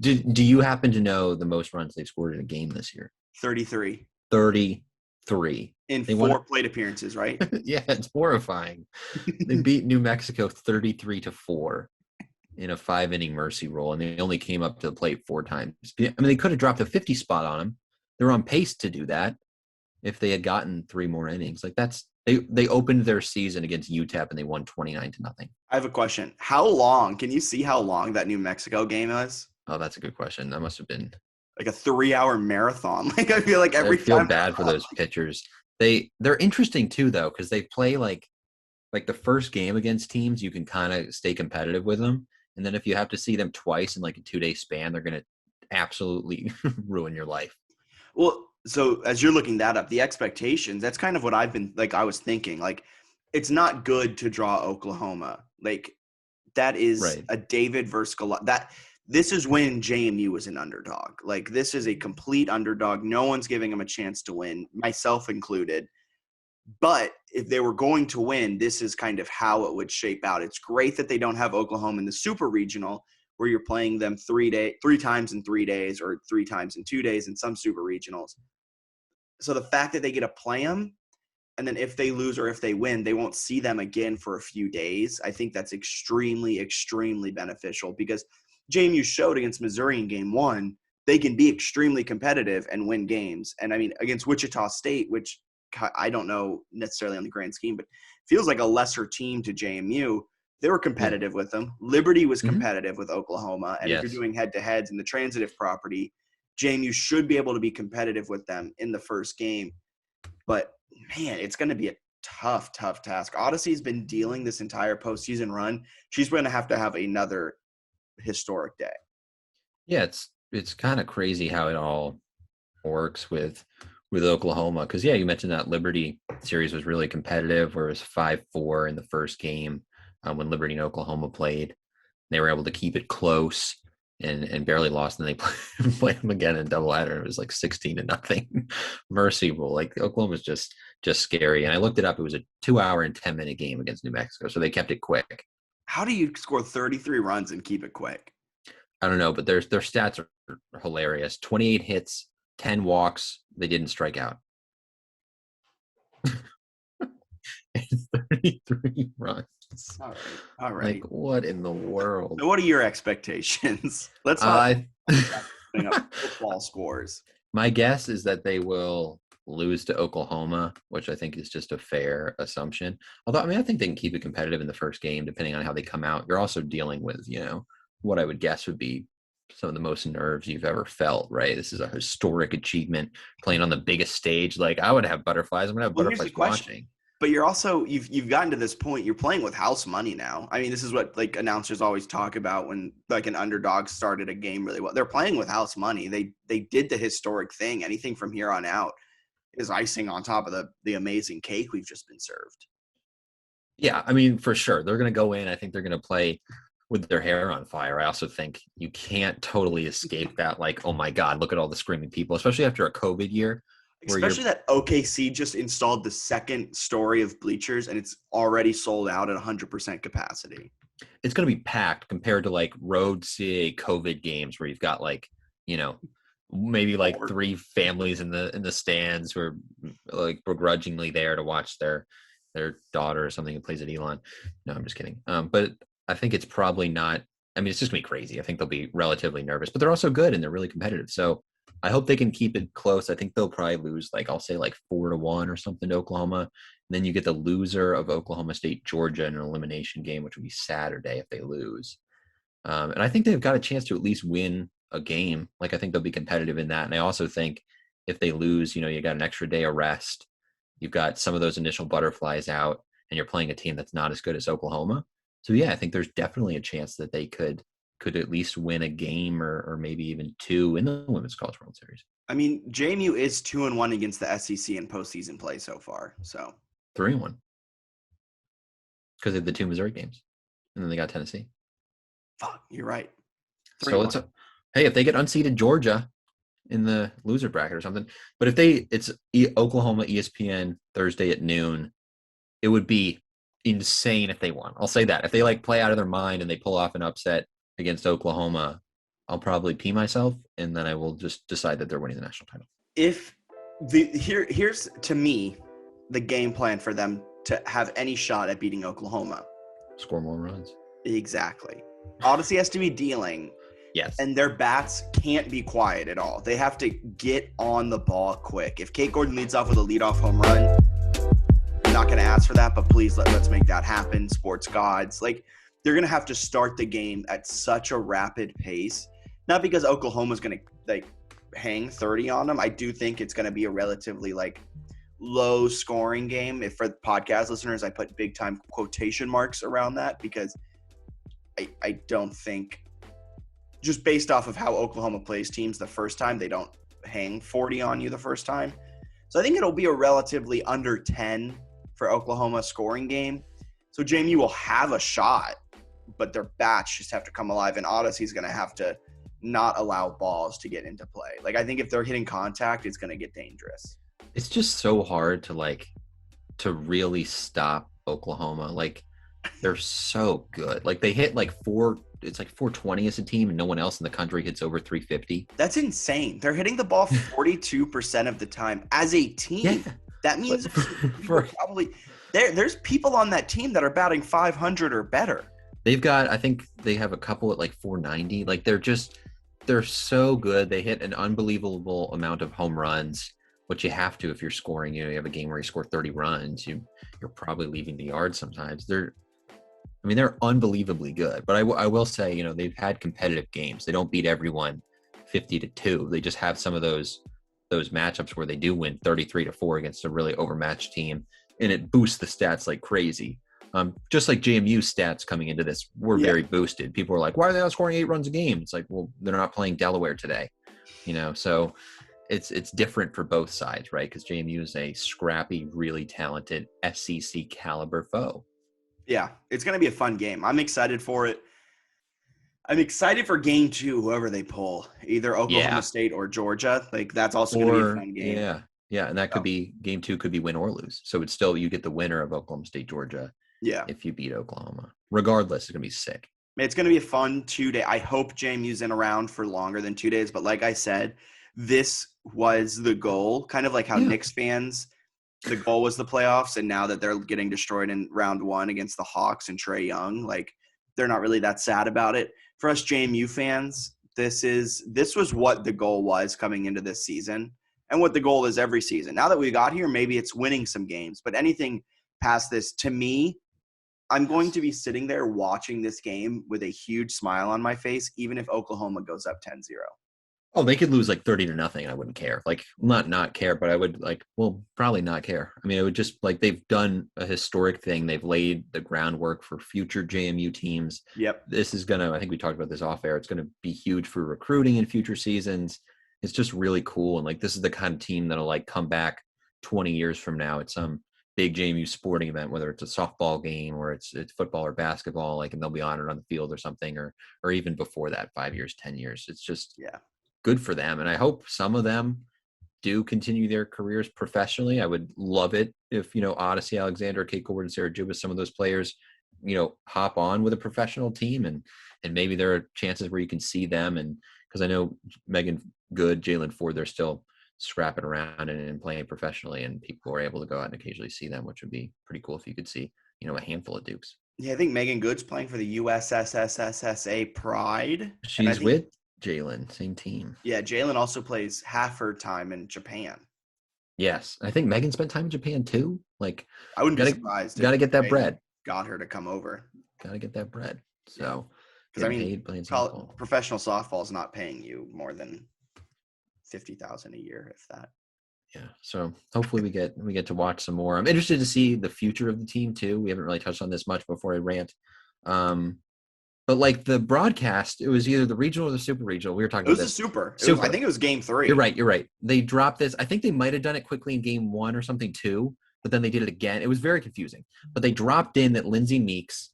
Do you happen to know the most runs they've scored in a game this year? 33 33. in They 4 plate appearances, right? Yeah, it's horrifying. They beat New Mexico 33-4 in a 5-inning mercy roll, and they only came up to the plate 4 times. I mean, they could have dropped a 50 spot on them. They're on pace to do that if they had gotten 3 more innings. Like they opened their season against UTEP and they won 29-0. I have a question. How long? Can you see how long that New Mexico game was? Oh, that's a good question. That must have been Like a 3-hour marathon. Like I feel like I every feel time bad for those pitchers. They're interesting too though, because they play like the first game against teams you can kind of stay competitive with them, and then if you have to see them twice in like a 2-day span, they're gonna absolutely ruin your life. Well, so as you're looking that up, the expectations, that's kind of what I was thinking. Like, it's not good to draw Oklahoma. Like, that is Right. a David versus Goliath. This is when JMU was an underdog. Like, this is a complete underdog. No one's giving them a chance to win, myself included. But if they were going to win, this is kind of how it would shape out. It's great that they don't have Oklahoma in the super regional, where you're playing them 3 times in 3 days or 3 times in 2 days in some super regionals. So the fact that they get to play them, and then if they lose or if they win, they won't see them again for a few days. I think that's extremely, extremely beneficial because JMU showed against Missouri in game 1, they can be extremely competitive and win games. And I mean, against Wichita State, which I don't know necessarily on the grand scheme, but feels like a lesser team to JMU. They were competitive with them. Liberty was competitive with Oklahoma. And if you're doing head-to-heads in the transitive property, JMU should be able to be competitive with them in the first game. But, man, it's going to be a tough, tough task. Odyssey's been dealing this entire postseason run. She's going to have another historic day. Yeah, it's kind of crazy how it all works with Oklahoma. Because, yeah, you mentioned that Liberty series was really competitive, where it was 5-4 in the first game. When Liberty and Oklahoma played, they were able to keep it close and barely lost. And they played them again in doubleheader. It was like 16-0 mercy rule. Like Oklahoma's just scary. And I looked it up. It was a 2-hour and 10-minute game against New Mexico. So they kept it quick. How do you score 33 runs and keep it quick? I don't know, but their stats are hilarious. 28 hits, 10 walks. They didn't strike out. 33 runs. All right. Like, what in the world? So what are your expectations? Let's not putting up football scores. My guess is that they will lose to Oklahoma, which I think is just a fair assumption. Although, I mean, I think they can keep it competitive in the first game, depending on how they come out. You're also dealing with, what I would guess would be some of the most nerves you've ever felt, right? This is a historic achievement, playing on the biggest stage. Like, I would have butterflies. I'm going to have butterflies watching. But you're also you've gotten to this point. You're playing with house money now. I mean, this is what like announcers always talk about when like an underdog started a game really well. They're playing with house money. They did the historic thing. Anything from here on out is icing on top of the amazing cake we've just been served. Yeah, I mean, for sure. They're going to go in. I think they're going to play with their hair on fire. I also think you can't totally escape that, like, oh my God, look at all the screaming people, especially after a COVID year where you're, Especially that OKC just installed the second story of bleachers and it's already sold out at 100% capacity. it's going to be packed compared to like road CA COVID games where you've got like, you know, maybe like Or three families in the stands who are like begrudgingly there to watch their daughter or something who plays at Elon. No, I'm just kidding. But I think it's probably not. I mean, it's just gonna be crazy. I think they'll be relatively nervous, but they're also good and they're really competitive. So I hope they can keep it close. I think they'll probably lose, like I'll say, like 4-1 or something to Oklahoma. And then you get the loser of Oklahoma State, Georgia in an elimination game, which would be Saturday if they lose. And I think they've got a chance to at least win a game. Like I think they'll be competitive in that. And I also think if they lose, you know, you got an extra day of rest. You've got some of those initial butterflies out, and you're playing a team that's not as good as Oklahoma. So yeah, I think there's definitely a chance that they could at least win a game or maybe even two in the Women's College World Series. I mean, JMU is 2-1 against the SEC in postseason play so far. So 3-1 because of the two Missouri games, and then they got Tennessee. fuck, you're right. So 3-1. hey, if they get unseeded Georgia in the loser bracket or something, but if it's Oklahoma ESPN Thursday at noon, it would be insane if they won. I'll say that if they like play out of their mind and they pull off an upset against Oklahoma, I'll probably pee myself and then I will just decide that they're winning the national title. If here's to me the game plan for them to have any shot at beating Oklahoma. Score more runs. Exactly. Odyssey has to be dealing. Yes. And their bats can't be quiet at all. They have to get on the ball quick. If Kate Gordon leads off with a leadoff home run, I'm not going to ask for that, but please let's make that happen. Sports gods. Like, they're going to have to start the game at such a rapid pace. Not because Oklahoma's going to, like, hang 30 on them. I do think it's going to be a relatively, like, low-scoring game. If for podcast listeners, I put big-time quotation marks around that because I don't think – just based off of how Oklahoma plays teams the first time, they don't hang 40 on you the first time. So I think it'll be a relatively under 10 for Oklahoma scoring game. So JMU will have a shot, but their bats just have to come alive, and Odyssey's going to have to not allow balls to get into play. Like, I think if they're hitting contact, it's going to get dangerous. It's just so hard to really stop Oklahoma. Like, they're so good. Like, they hit like it's like 420 as a team, and no one else in the country hits over 350. That's insane. They're hitting the ball 42% of the time as a team. Yeah. That means probably there's people on that team that are batting 500 or better. They've got, I think they have a couple at like 490. Like they're so good. They hit an unbelievable amount of home runs, which you have to if you're scoring. You know, you have a game where you score 30 runs, you're probably leaving the yard sometimes. They're unbelievably good. But I will say, you know, they've had competitive games. They don't beat everyone 50-2. They just have some of those matchups where they do win 33-4 against a really overmatched team, and it boosts the stats like crazy. Just like JMU's stats coming into this were very boosted. People were like, why are they not scoring 8 runs a game? It's like, well, they're not playing Delaware today, you know? So it's different for both sides, right? Because JMU is a scrappy, really talented SEC caliber foe. Yeah, it's going to be a fun game. I'm excited for it. I'm excited for game 2, whoever they pull, either Oklahoma State or Georgia. Like, that's also going to be a fun game. Yeah, and that could be game 2 could be win or lose. So it's still, you get the winner of Oklahoma State, Georgia. Yeah. If you beat Oklahoma. Regardless, it's going to be sick. It's going to be a fun 2 day. I hope JMU's in around for longer than 2 days. But like I said, this was the goal, kind of like how Knicks fans, the goal was the playoffs. And now that they're getting destroyed in round 1 against the Hawks and Trae Young, like, they're not really that sad about it. For us JMU fans, this was what the goal was coming into this season and what the goal is every season. Now that we got here, maybe it's winning some games. But anything past this, to me, I'm going to be sitting there watching this game with a huge smile on my face, even if Oklahoma goes up 10-0. Oh, they could lose like 30-0. I wouldn't care. Like, not care, but I would like, well, probably not care. I mean, it would just like they've done a historic thing. They've laid the groundwork for future JMU teams. Yep. This is gonna, I think we talked about this off air. It's gonna be huge for recruiting in future seasons. It's just really cool. And like this is the kind of team that'll like come back 20 years from now at some big JMU sporting event, whether it's a softball game or it's football or basketball, like, and they'll be honored on the field or something, or even before that, 5 years, 10 years. It's just Yeah. good for them. And I hope some of them do continue their careers professionally. I would love it if, Odyssey Alexander, Kate Gordon, Sarah Jubas, some of those players, hop on with a professional team and maybe there are chances where you can see them. And because I know Megan Good, Jalen Ford, they're still scrapping around and playing professionally, and people are able to go out and occasionally see them, which would be pretty cool if you could see, a handful of Dukes. Yeah, I think Megan Good's playing for the USSSSSA Pride. And I She's think, with Jalen, same team. yeah, Jalen also plays half her time in Japan. Yes. I think Megan spent time in Japan too. Like, I wouldn't be surprised. Gotta get that bread. Got her to come over. Gotta get that bread. So, because I mean, paid playing softball. Professional softball is not paying you more than $50,000 a year, if that. Yeah. So hopefully we get to watch some more. I'm interested to see the future of the team too. We haven't really touched on this much before I rant. But like the broadcast, it was either the regional or the super regional. We were talking about this. It was a super. I think it was game 3. You're right. They dropped this. I think they might have done it quickly in game 1 or something too, but then they did it again. It was very confusing. But they dropped in that Lindsay Meeks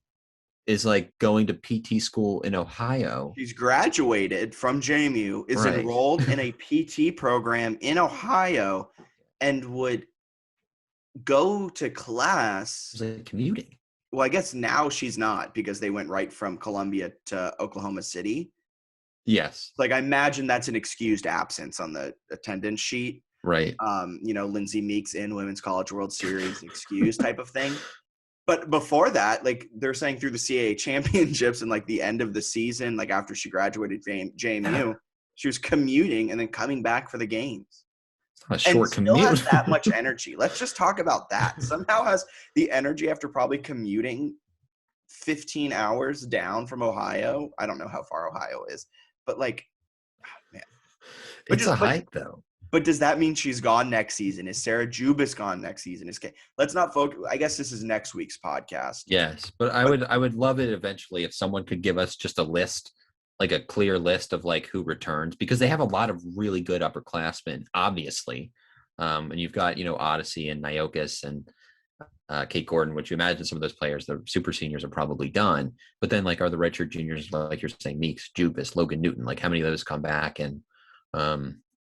is like going to PT school in Ohio. She's graduated from JMU, is enrolled in a PT program in Ohio, and would go to class. It's like commuting. Well, I guess now she's not, because they went right from Columbia to Oklahoma City. Yes. Like, I imagine that's an excused absence on the attendance sheet. Right. Lindsay Meeks in Women's College World Series excuse type of thing. But before that, like, they're saying through the CAA championships and like the end of the season, like after she graduated JMU, she was commuting and then coming back for the games. It's not a short commute. Still has that much energy. Let's just talk about that. Somehow has the energy after probably commuting 15 hours down from Ohio. I don't know how far Ohio is, but like, man. It's a hike though. But does that mean she's gone next season? Is Sarah Jubas gone next season? Let's not focus. I guess this is next week's podcast. Yes, but I would love it eventually if someone could give us just a list, like a clear list of like who returns, because they have a lot of really good upperclassmen, obviously. And you've got, Odyssey and Nyokas and Kate Gordon, which you imagine some of those players, the super seniors, are probably done. But then like are the redshirt juniors, like you're saying, Meeks, Jubas, Logan Newton, like how many of those come back? And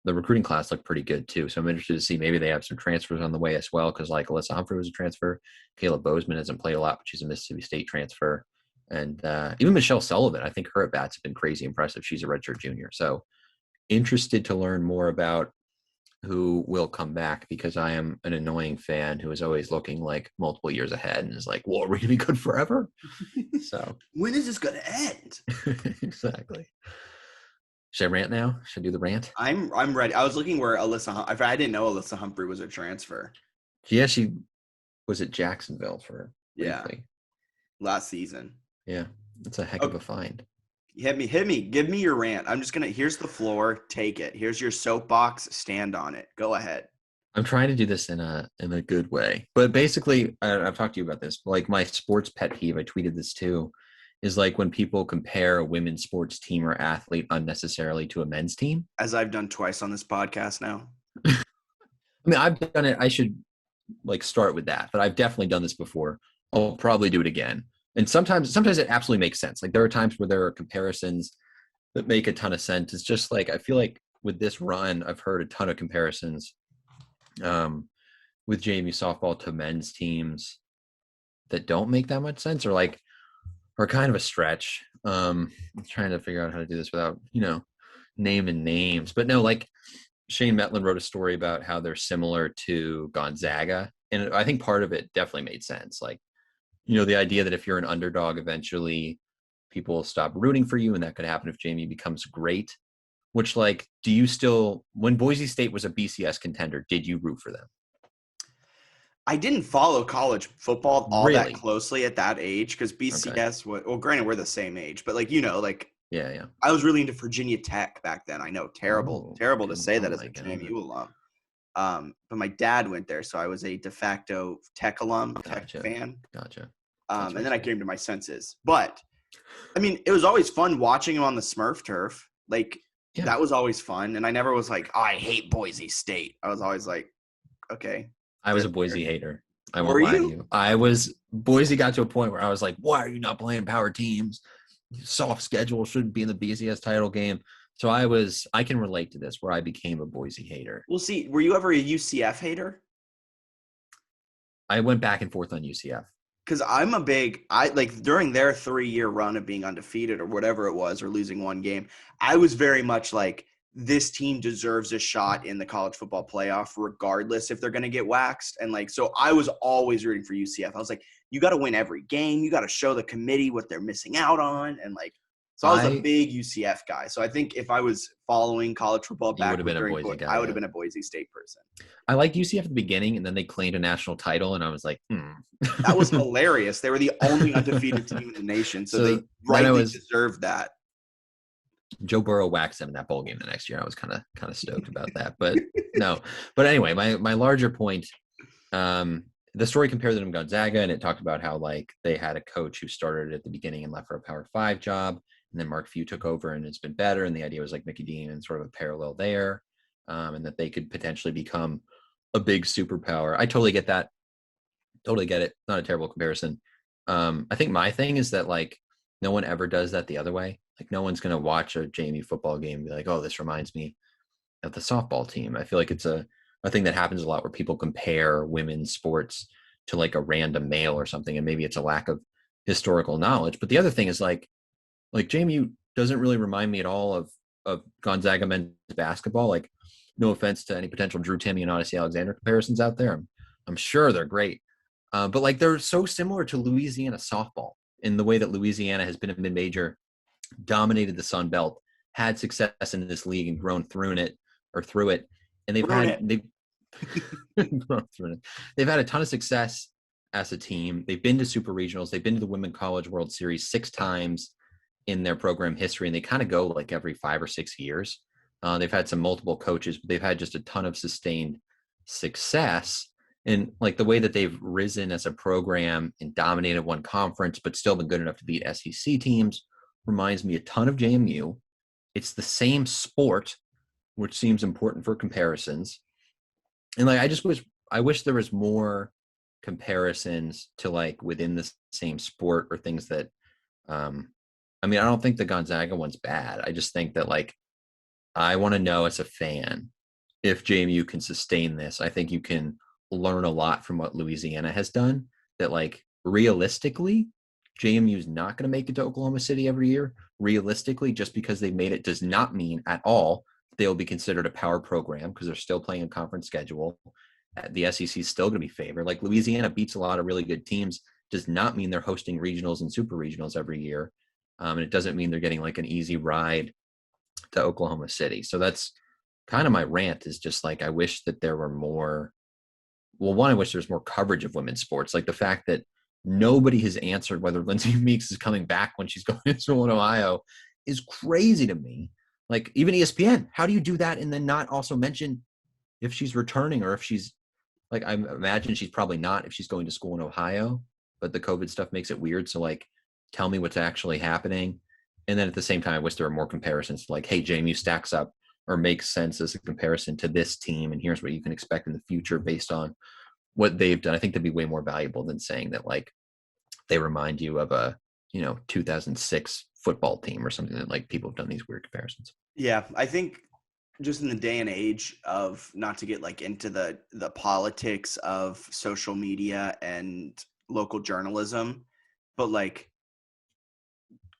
the recruiting class looked pretty good too. So I'm interested to see, maybe they have some transfers on the way as well. Cause like Alyssa Humphrey was a transfer. Kayla Bozeman hasn't played a lot, but she's a Mississippi State transfer. And even Michelle Sullivan, I think her at-bats have been crazy impressive. She's a redshirt junior. So interested to learn more about who will come back, because I am an annoying fan who is always looking like multiple years ahead and is like, well, are we going to be good forever? So when is this going to end? Exactly. Should I rant now? Should I do the rant? I'm ready. I was looking where I didn't know Alyssa Humphrey was a transfer. Yeah, she was at Jacksonville for last season. Yeah, it's a heck of a find. Hit me. Give me your rant. Here's the floor. Take it. Here's your soapbox. Stand on it. Go ahead. I'm trying to do this in a good way. But basically, I've talked to you about this. Like my sports pet peeve, I tweeted this too, is like when people compare a women's sports team or athlete unnecessarily to a men's team. As I've done twice on this podcast now. I mean, I've done it. I should like start with that, but I've definitely done this before. I'll probably do it again. And sometimes it absolutely makes sense. Like there are times where there are comparisons that make a ton of sense. It's just like, I feel like with this run, I've heard a ton of comparisons with JMU softball to men's teams that don't make that much sense, or like are kind of a stretch. I'm trying to figure out how to do this without, naming names. But no, like Shane Metlin wrote a story about how they're similar to Gonzaga. And I think part of it definitely made sense. Like, the idea that if you're an underdog, eventually people will stop rooting for you. And that could happen if JMU becomes great, which like, do you still, when Boise State was a BCS contender, did you root for them? I didn't follow college football all Really? that closely at that age, because BCS, well, granted, we're the same age, but like, like Yeah. I was really into Virginia Tech back then. I know, terrible Oh, to say that don't as a like any of it. JMU alum. But my dad went there, so I was a de facto Tech alum, Tech Gotcha. fan. Gotcha. That's And then I reasonable. came to my senses. But I mean, it was always fun watching him on the Smurf turf. Like, Yeah. that was always fun. And I never was like, oh, I hate Boise State. I was always like, okay, I was they're a there. Boise hater. I Were won't lie to you? you. Boise got to a point where I was like, why are you not playing power teams? Soft schedule shouldn't be in the BCS title game. So I can relate to this where I became a Boise hater. We'll see. Were you ever a UCF hater? I went back and forth on UCF. Because I like during their 3-year run of being undefeated or whatever it was, or losing one game, I was very much like, this team deserves a shot in the college football playoff, regardless if they're going to get waxed. And like, so I was always rooting for UCF. I was like, you got to win every game. You got to show the committee what they're missing out on. And like, so I was a I big UCF guy. So I think if I was following college football You would back have been a during, Boise guy, I would have yeah. been a Boise State person. I liked UCF at the beginning, and then they claimed a national title, and I was like, That was hilarious. They were the only undefeated team in the nation, so they So then rightly deserved that. Joe Burrow waxed him in that bowl game the next year. I was kind of stoked about that, but no. But anyway, my larger point, the story compared them to Gonzaga, and it talked about how like they had a coach who started at the beginning and left for a Power 5 job, and then Mark Few took over and it's been better. And the idea was like Mickey Dean and sort of a parallel there, and that they could potentially become a big superpower. I totally get that. Totally get it. Not a terrible comparison. I think my thing is that like no one ever does that the other way. Like no one's going to watch a JMU football game and be like, oh, this reminds me of the softball team. I feel like it's a thing that happens a lot where people compare women's sports to like a random male or something. And maybe it's a lack of historical knowledge. But the other thing is like JMU doesn't really remind me at all of Gonzaga men's basketball. Like no offense to any potential Drew Timme and Odyssey Alexander comparisons out there. I'm sure they're great. But like they're so similar to Louisiana softball in the way that Louisiana has been a mid-major, dominated the Sun Belt, had success in this league and grown through it, and they've Ruin had it. they've had a ton of success as a team. They've been to super regionals. They've been to the Women College World Series 6 times in their program history, and they kind of go like every 5 or 6 years. They've had some multiple coaches, but they've had just a ton of sustained success. And like the way that they've risen as a program and dominated one conference, but still been good enough to beat SEC teams reminds me a ton of JMU. It's the same sport, which seems important for comparisons. And like, I wish there was more comparisons to like within the same sport or things that, I mean, I don't think the Gonzaga one's bad. I just think that like, I want to know as a fan if JMU can sustain this. I think you can learn a lot from what Louisiana has done, that like realistically JMU is not going to make it to Oklahoma City every year. Realistically, just because they made it does not mean at all they'll be considered a power program, because they're still playing a conference schedule. The SEC is still going to be favored. Like Louisiana beats a lot of really good teams, does not mean they're hosting regionals and super regionals every year. And it doesn't mean they're getting like an easy ride to Oklahoma City. So that's kind of my rant, is just like, I wish that there were more. Well, one, I wish there's more coverage of women's sports. Like the fact that nobody has answered whether Lindsay Meeks is coming back when she's going to school in Ohio is crazy to me. Like even ESPN, how do you do that and then not also mention if she's returning, or if she's like, I imagine she's probably not if she's going to school in Ohio, but the COVID stuff makes it weird. So like, tell me what's actually happening. And then at the same time, I wish there were more comparisons to like, hey, JMU stacks up or makes sense as a comparison to this team, and here's what you can expect in the future based on what they've done. I think that'd be way more valuable than saying that like they remind you of a 2006 football team or something, that like people have done these weird comparisons. Yeah, I think just in the day and age of, not to get like into the politics of social media and local journalism, but like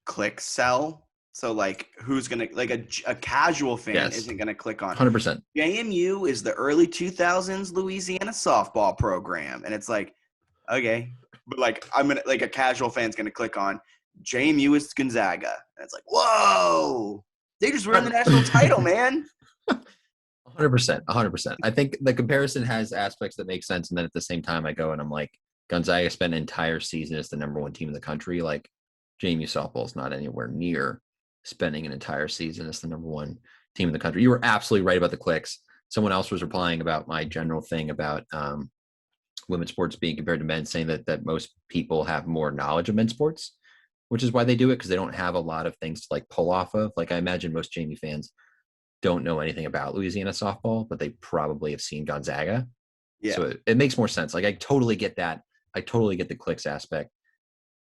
clicks sell. So like, who's gonna, like a casual fan Yes. isn't gonna click on 100%. JMU is the early 2000s Louisiana softball program, and it's like, okay, but like I'm gonna, like a casual fan's gonna click on JMU is Gonzaga, and it's like, whoa, they just won the national title, man. 100%. I think the comparison has aspects that make sense, and then at the same time, I go and I'm like, Gonzaga spent an entire season as the number 1 team in the country. Like JMU softball is not anywhere near spending an entire season as the number one team in the country. You were absolutely right about the clicks. Someone else was replying about my general thing about women's sports being compared to men's, saying that most people have more knowledge of men's sports, which is why they do it, because they don't have a lot of things to like pull off of. Like I imagine most JMU fans don't know anything about Louisiana softball, but they probably have seen Gonzaga. Yeah. So it makes more sense. Like I totally get that. I totally get the clicks aspect.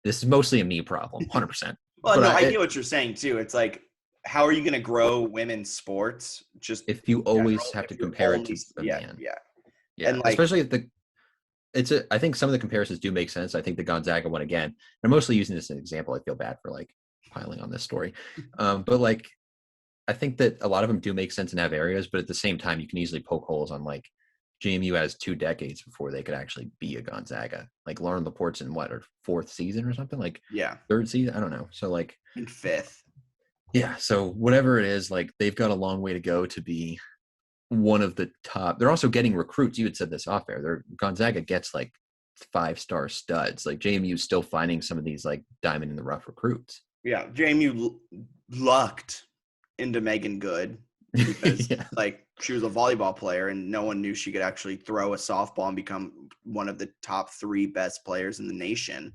This is mostly a me problem, 100%. Well, But no, I get what you're saying too. It's like, how are you going to grow women's sports? Just if you in always general, have if to you're compare it only, to a yeah, man. yeah. Yeah. And like, Especially if I think some of the comparisons do make sense. I think the Gonzaga one again, and I'm mostly using this as an example. I feel bad for like piling on this story. But like, I think that a lot of them do make sense and have areas, but at the same time, you can easily poke holes on like JMU has 2 decades before they could actually be a Gonzaga. Like Lauren Laporte's in what, her 4th season or something, like yeah, 3rd season. I don't know. So like, in 5th. yeah. So whatever it is, like they've got a long way to go to be one of the top. They're also getting recruits. You had said this off air. Gonzaga gets like 5-star studs. Like JMU is still finding some of these like diamond in the rough recruits. Yeah, JMU lucked into Megan Good because Yeah. like she was a volleyball player and no one knew she could actually throw a softball and become one of the top 3 best players in the nation.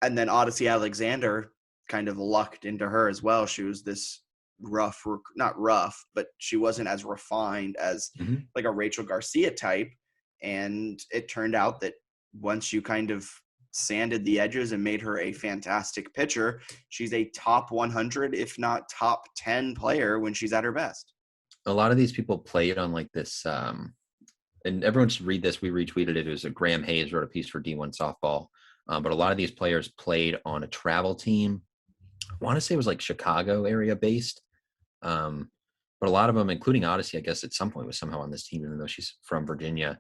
And then Odyssey Alexander kind of lucked into her as well. She was this not rough, but she wasn't as refined as like a Rachel Garcia type. And it turned out that once you kind of sanded the edges and made her a fantastic pitcher, she's a top 100, if not top 10 player when she's at her best. A lot of these people played on like this, and everyone should read this. We retweeted it. It was a Graham Hayes wrote a piece for D1 softball. But a lot of these players played on a travel team. I want to say it was like Chicago area based. But a lot of them, including Odyssey, I guess at some point was somehow on this team, even though she's from Virginia.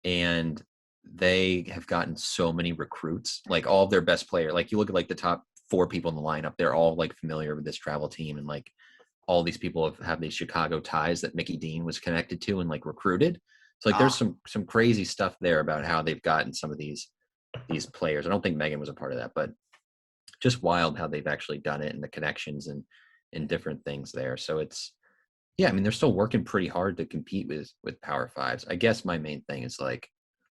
And they have gotten so many recruits, like all of their best players. Like you look at like the top 4 people in the lineup, they're all like familiar with this travel team. And like all these people have these Chicago ties that Mickey Dean was connected to and like recruited. So like there's some crazy stuff there about how they've gotten some of these players. I don't think Megan was a part of that, but just wild how they've actually done it and the connections and different things there. So it's, yeah, I mean, they're still working pretty hard to compete with Power Fives. I guess my main thing is like,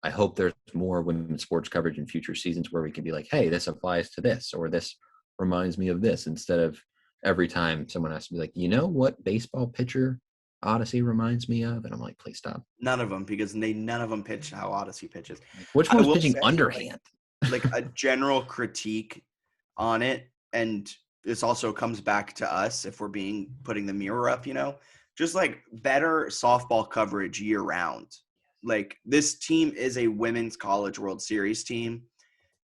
I hope there's more women's sports coverage in future seasons where we can be like, hey, this applies to this, or this reminds me of this, instead of every time someone has to be like, you know what baseball pitcher Odyssey reminds me of? And I'm like, please stop. None of them, because none of them pitch how Odyssey pitches. Which one was pitching underhand? Like a general critique on it, and this also comes back to us if we're putting the mirror up, just like better softball coverage year round. Like this team is a women's college World Series team,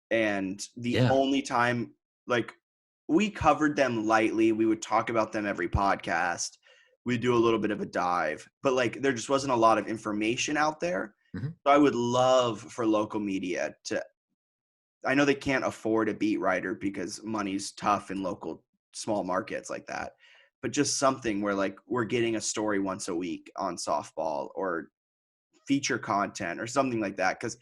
and the only time like we covered them lightly, we would talk about them every podcast, we do a little bit of a dive, but like there just wasn't a lot of information out there. So I would love for local media to, I know they can't afford a beat writer because money's tough in local small markets like that, but just something where like we're getting a story once a week on softball or feature content or something like that. Cause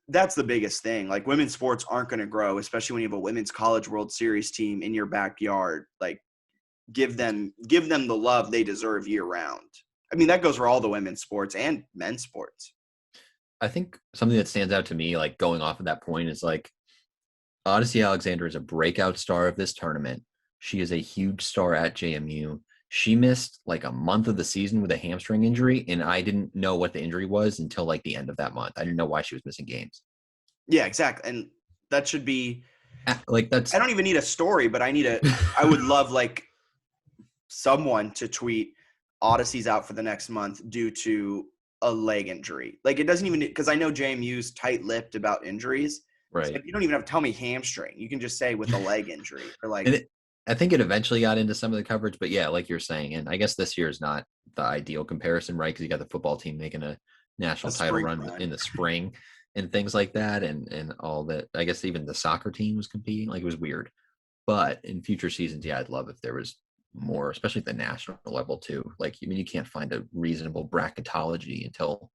that's the biggest thing. Like women's sports aren't going to grow, especially when you have a women's college World Series team in your backyard. Like give them the love they deserve year round. I mean, that goes for all the women's sports and men's sports. I think something that stands out to me, like going off of that point, is like Odyssey Alexander is a breakout star of this tournament. She is a huge star at JMU. She missed like a month of the season with a hamstring injury, and I didn't know what the injury was until like the end of that month. I didn't know why she was missing games. Yeah, exactly. And that should be like that's. I don't even need a story, but I would love like someone to tweet Odyssey's out for the next month due to a leg injury. Like it doesn't even, because I know JMU's tight-lipped about injuries. Right. So you don't even have to tell me hamstring. You can just say with a leg injury or like. I think it eventually got into some of the coverage, but yeah, like you're saying, and I guess this year is not the ideal comparison, right? Because you got the football team making a national title run in the spring and things like that, and all that. I guess even the soccer team was competing. Like it was weird. But in future seasons, yeah, I'd love if there was more, especially at the national level too. Like, I mean, you can't find a reasonable bracketology until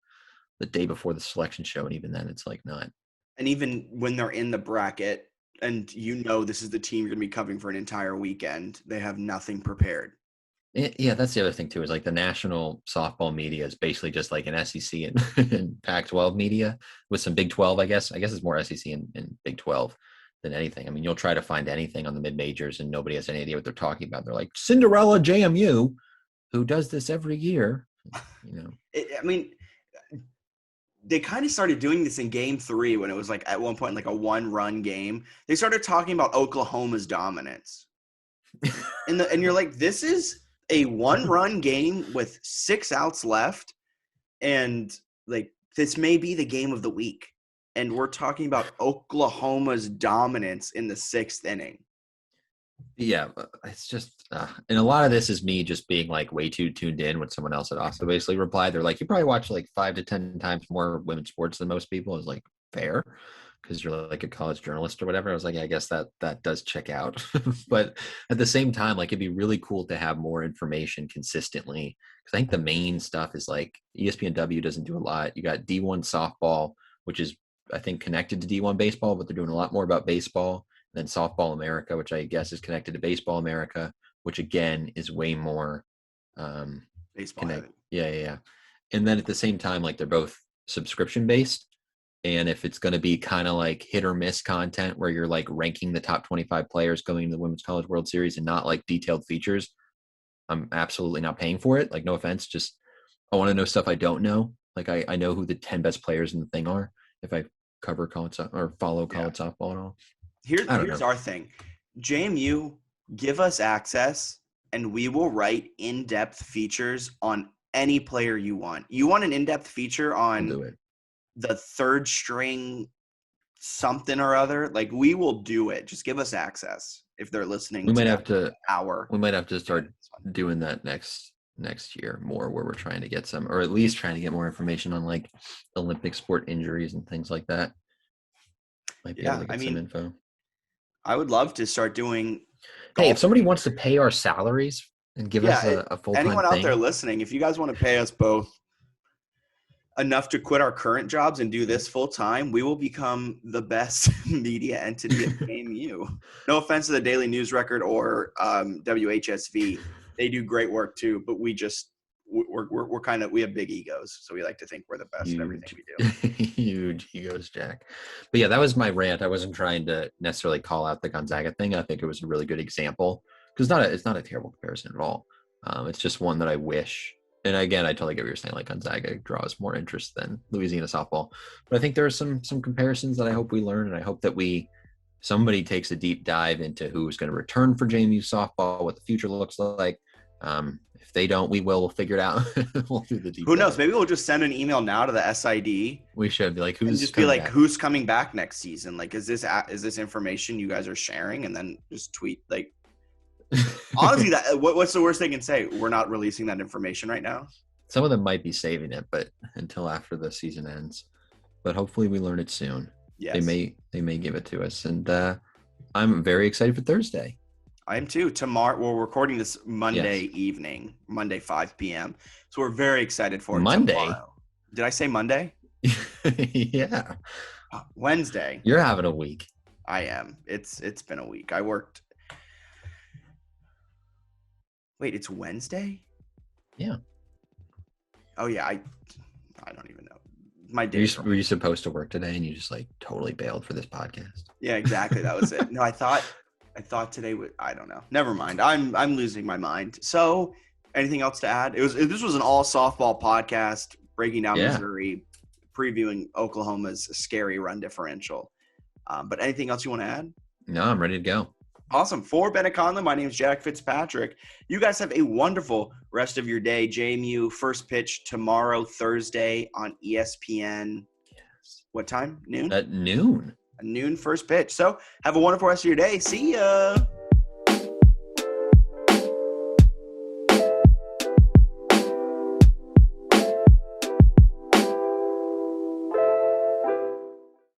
the day before the selection show, and even then, it's like not. And even when they're in the bracket, and this is the team you're going to be covering for an entire weekend. They have nothing prepared. Yeah, that's the other thing too, is like the national softball media is basically just like an SEC and Pac-12 media with some Big 12, I guess. I guess it's more SEC and Big 12 than anything. I mean, you'll try to find anything on the mid-majors and nobody has any idea what they're talking about. They're like, Cinderella JMU, who does this every year, I mean, they kind of started doing this in game 3 when it was like at one point like a 1-run game. They started talking about Oklahoma's dominance. And you're like, this is a 1-run game with 6 outs left, and like this may be the game of the week, and we're talking about Oklahoma's dominance in the 6th inning. Yeah, it's just and a lot of this is me just being like way too tuned in when someone else had also basically replied. They're like, you probably watch like 5 to 10 times more women's sports than most people. I was like, fair, because you're like a college journalist or whatever. I was like, yeah, I guess that does check out. But at the same time, like it'd be really cool to have more information consistently, because I think the main stuff is like ESPNW doesn't do a lot. You got D1 softball, which is I think connected to D1 baseball, but they're doing a lot more about baseball. Then Softball America, which I guess is connected to Baseball America, which again is way more baseball. Yeah. And then at the same time, like they're both subscription based. And if it's going to be kind of like hit or miss content where you're like ranking the top 25 players going to the Women's College World Series and not like detailed features, I'm absolutely not paying for it. Like, no offense, just I want to know stuff I don't know. Like I know who the 10 best players in the thing are if I cover college or follow college softball at all. Here's our thing. JMU, give us access and we will write in-depth features on any player you want. You want an in-depth feature on the 3rd string something or other, like we will do it. Just give us access if they're listening. We might have to start doing that next year more, where we're trying to get some, or at least trying to get more information on like Olympic sport injuries and things like that. Might be able to get some info. I would love to start doing golf. Hey, if somebody wants to pay our salaries and give us a full-time thing. Anyone out there listening, if you guys want to pay us both enough to quit our current jobs and do this full time, we will become the best media entity at JMU. No offense to the Daily News Record or WHSV. They do great work too, but we have big egos. So we like to think we're the best at everything we do. Huge egos, Jack. But yeah, that was my rant. I wasn't trying to necessarily call out the Gonzaga thing. I think it was a really good example, because it's not a terrible comparison at all. It's just one that I wish. And again, I totally get what you're saying. Like Gonzaga draws more interest than Louisiana softball, but I think there are some comparisons that I hope we learn, and I hope that somebody takes a deep dive into who's going to return for JMU softball, what the future looks like. If they don't, we'll figure it out. We'll do the deep Who knows? dive. Maybe we'll just send an email now to the SID. We should be like, who's coming back next season? Like, is this information you guys are sharing? And then just tweet like. Honestly, what's the worst they can say? We're not releasing that information right now. Some of them might be saving it, but until after the season ends. But hopefully we learn it soon. Yes. They may give it to us, and I'm very excited for Thursday. I am too. Tomorrow, we're recording this Monday evening, Monday 5 p.m. So we're very excited for Monday. Tomorrow. Did I say Monday? Yeah. Wednesday. You're having a week. I am. It's been a week. I worked. Wait, it's Wednesday? Yeah. Oh yeah, I don't even know. My day. Were you supposed to work today and you just like totally bailed for this podcast? Yeah, exactly. That was it. No, I thought today would. I don't know. Never mind. I'm losing my mind. So, anything else to add? This was an all softball podcast breaking down Missouri, previewing Oklahoma's scary run differential. But anything else you want to add? No, I'm ready to go. Awesome. For Bennett Conlon, my name is Jack Fitzpatrick. You guys have a wonderful rest of your day. JMU first pitch tomorrow, Thursday on ESPN. Yes. What time? Noon? At noon. A noon first pitch. So have a wonderful rest of your day. See ya.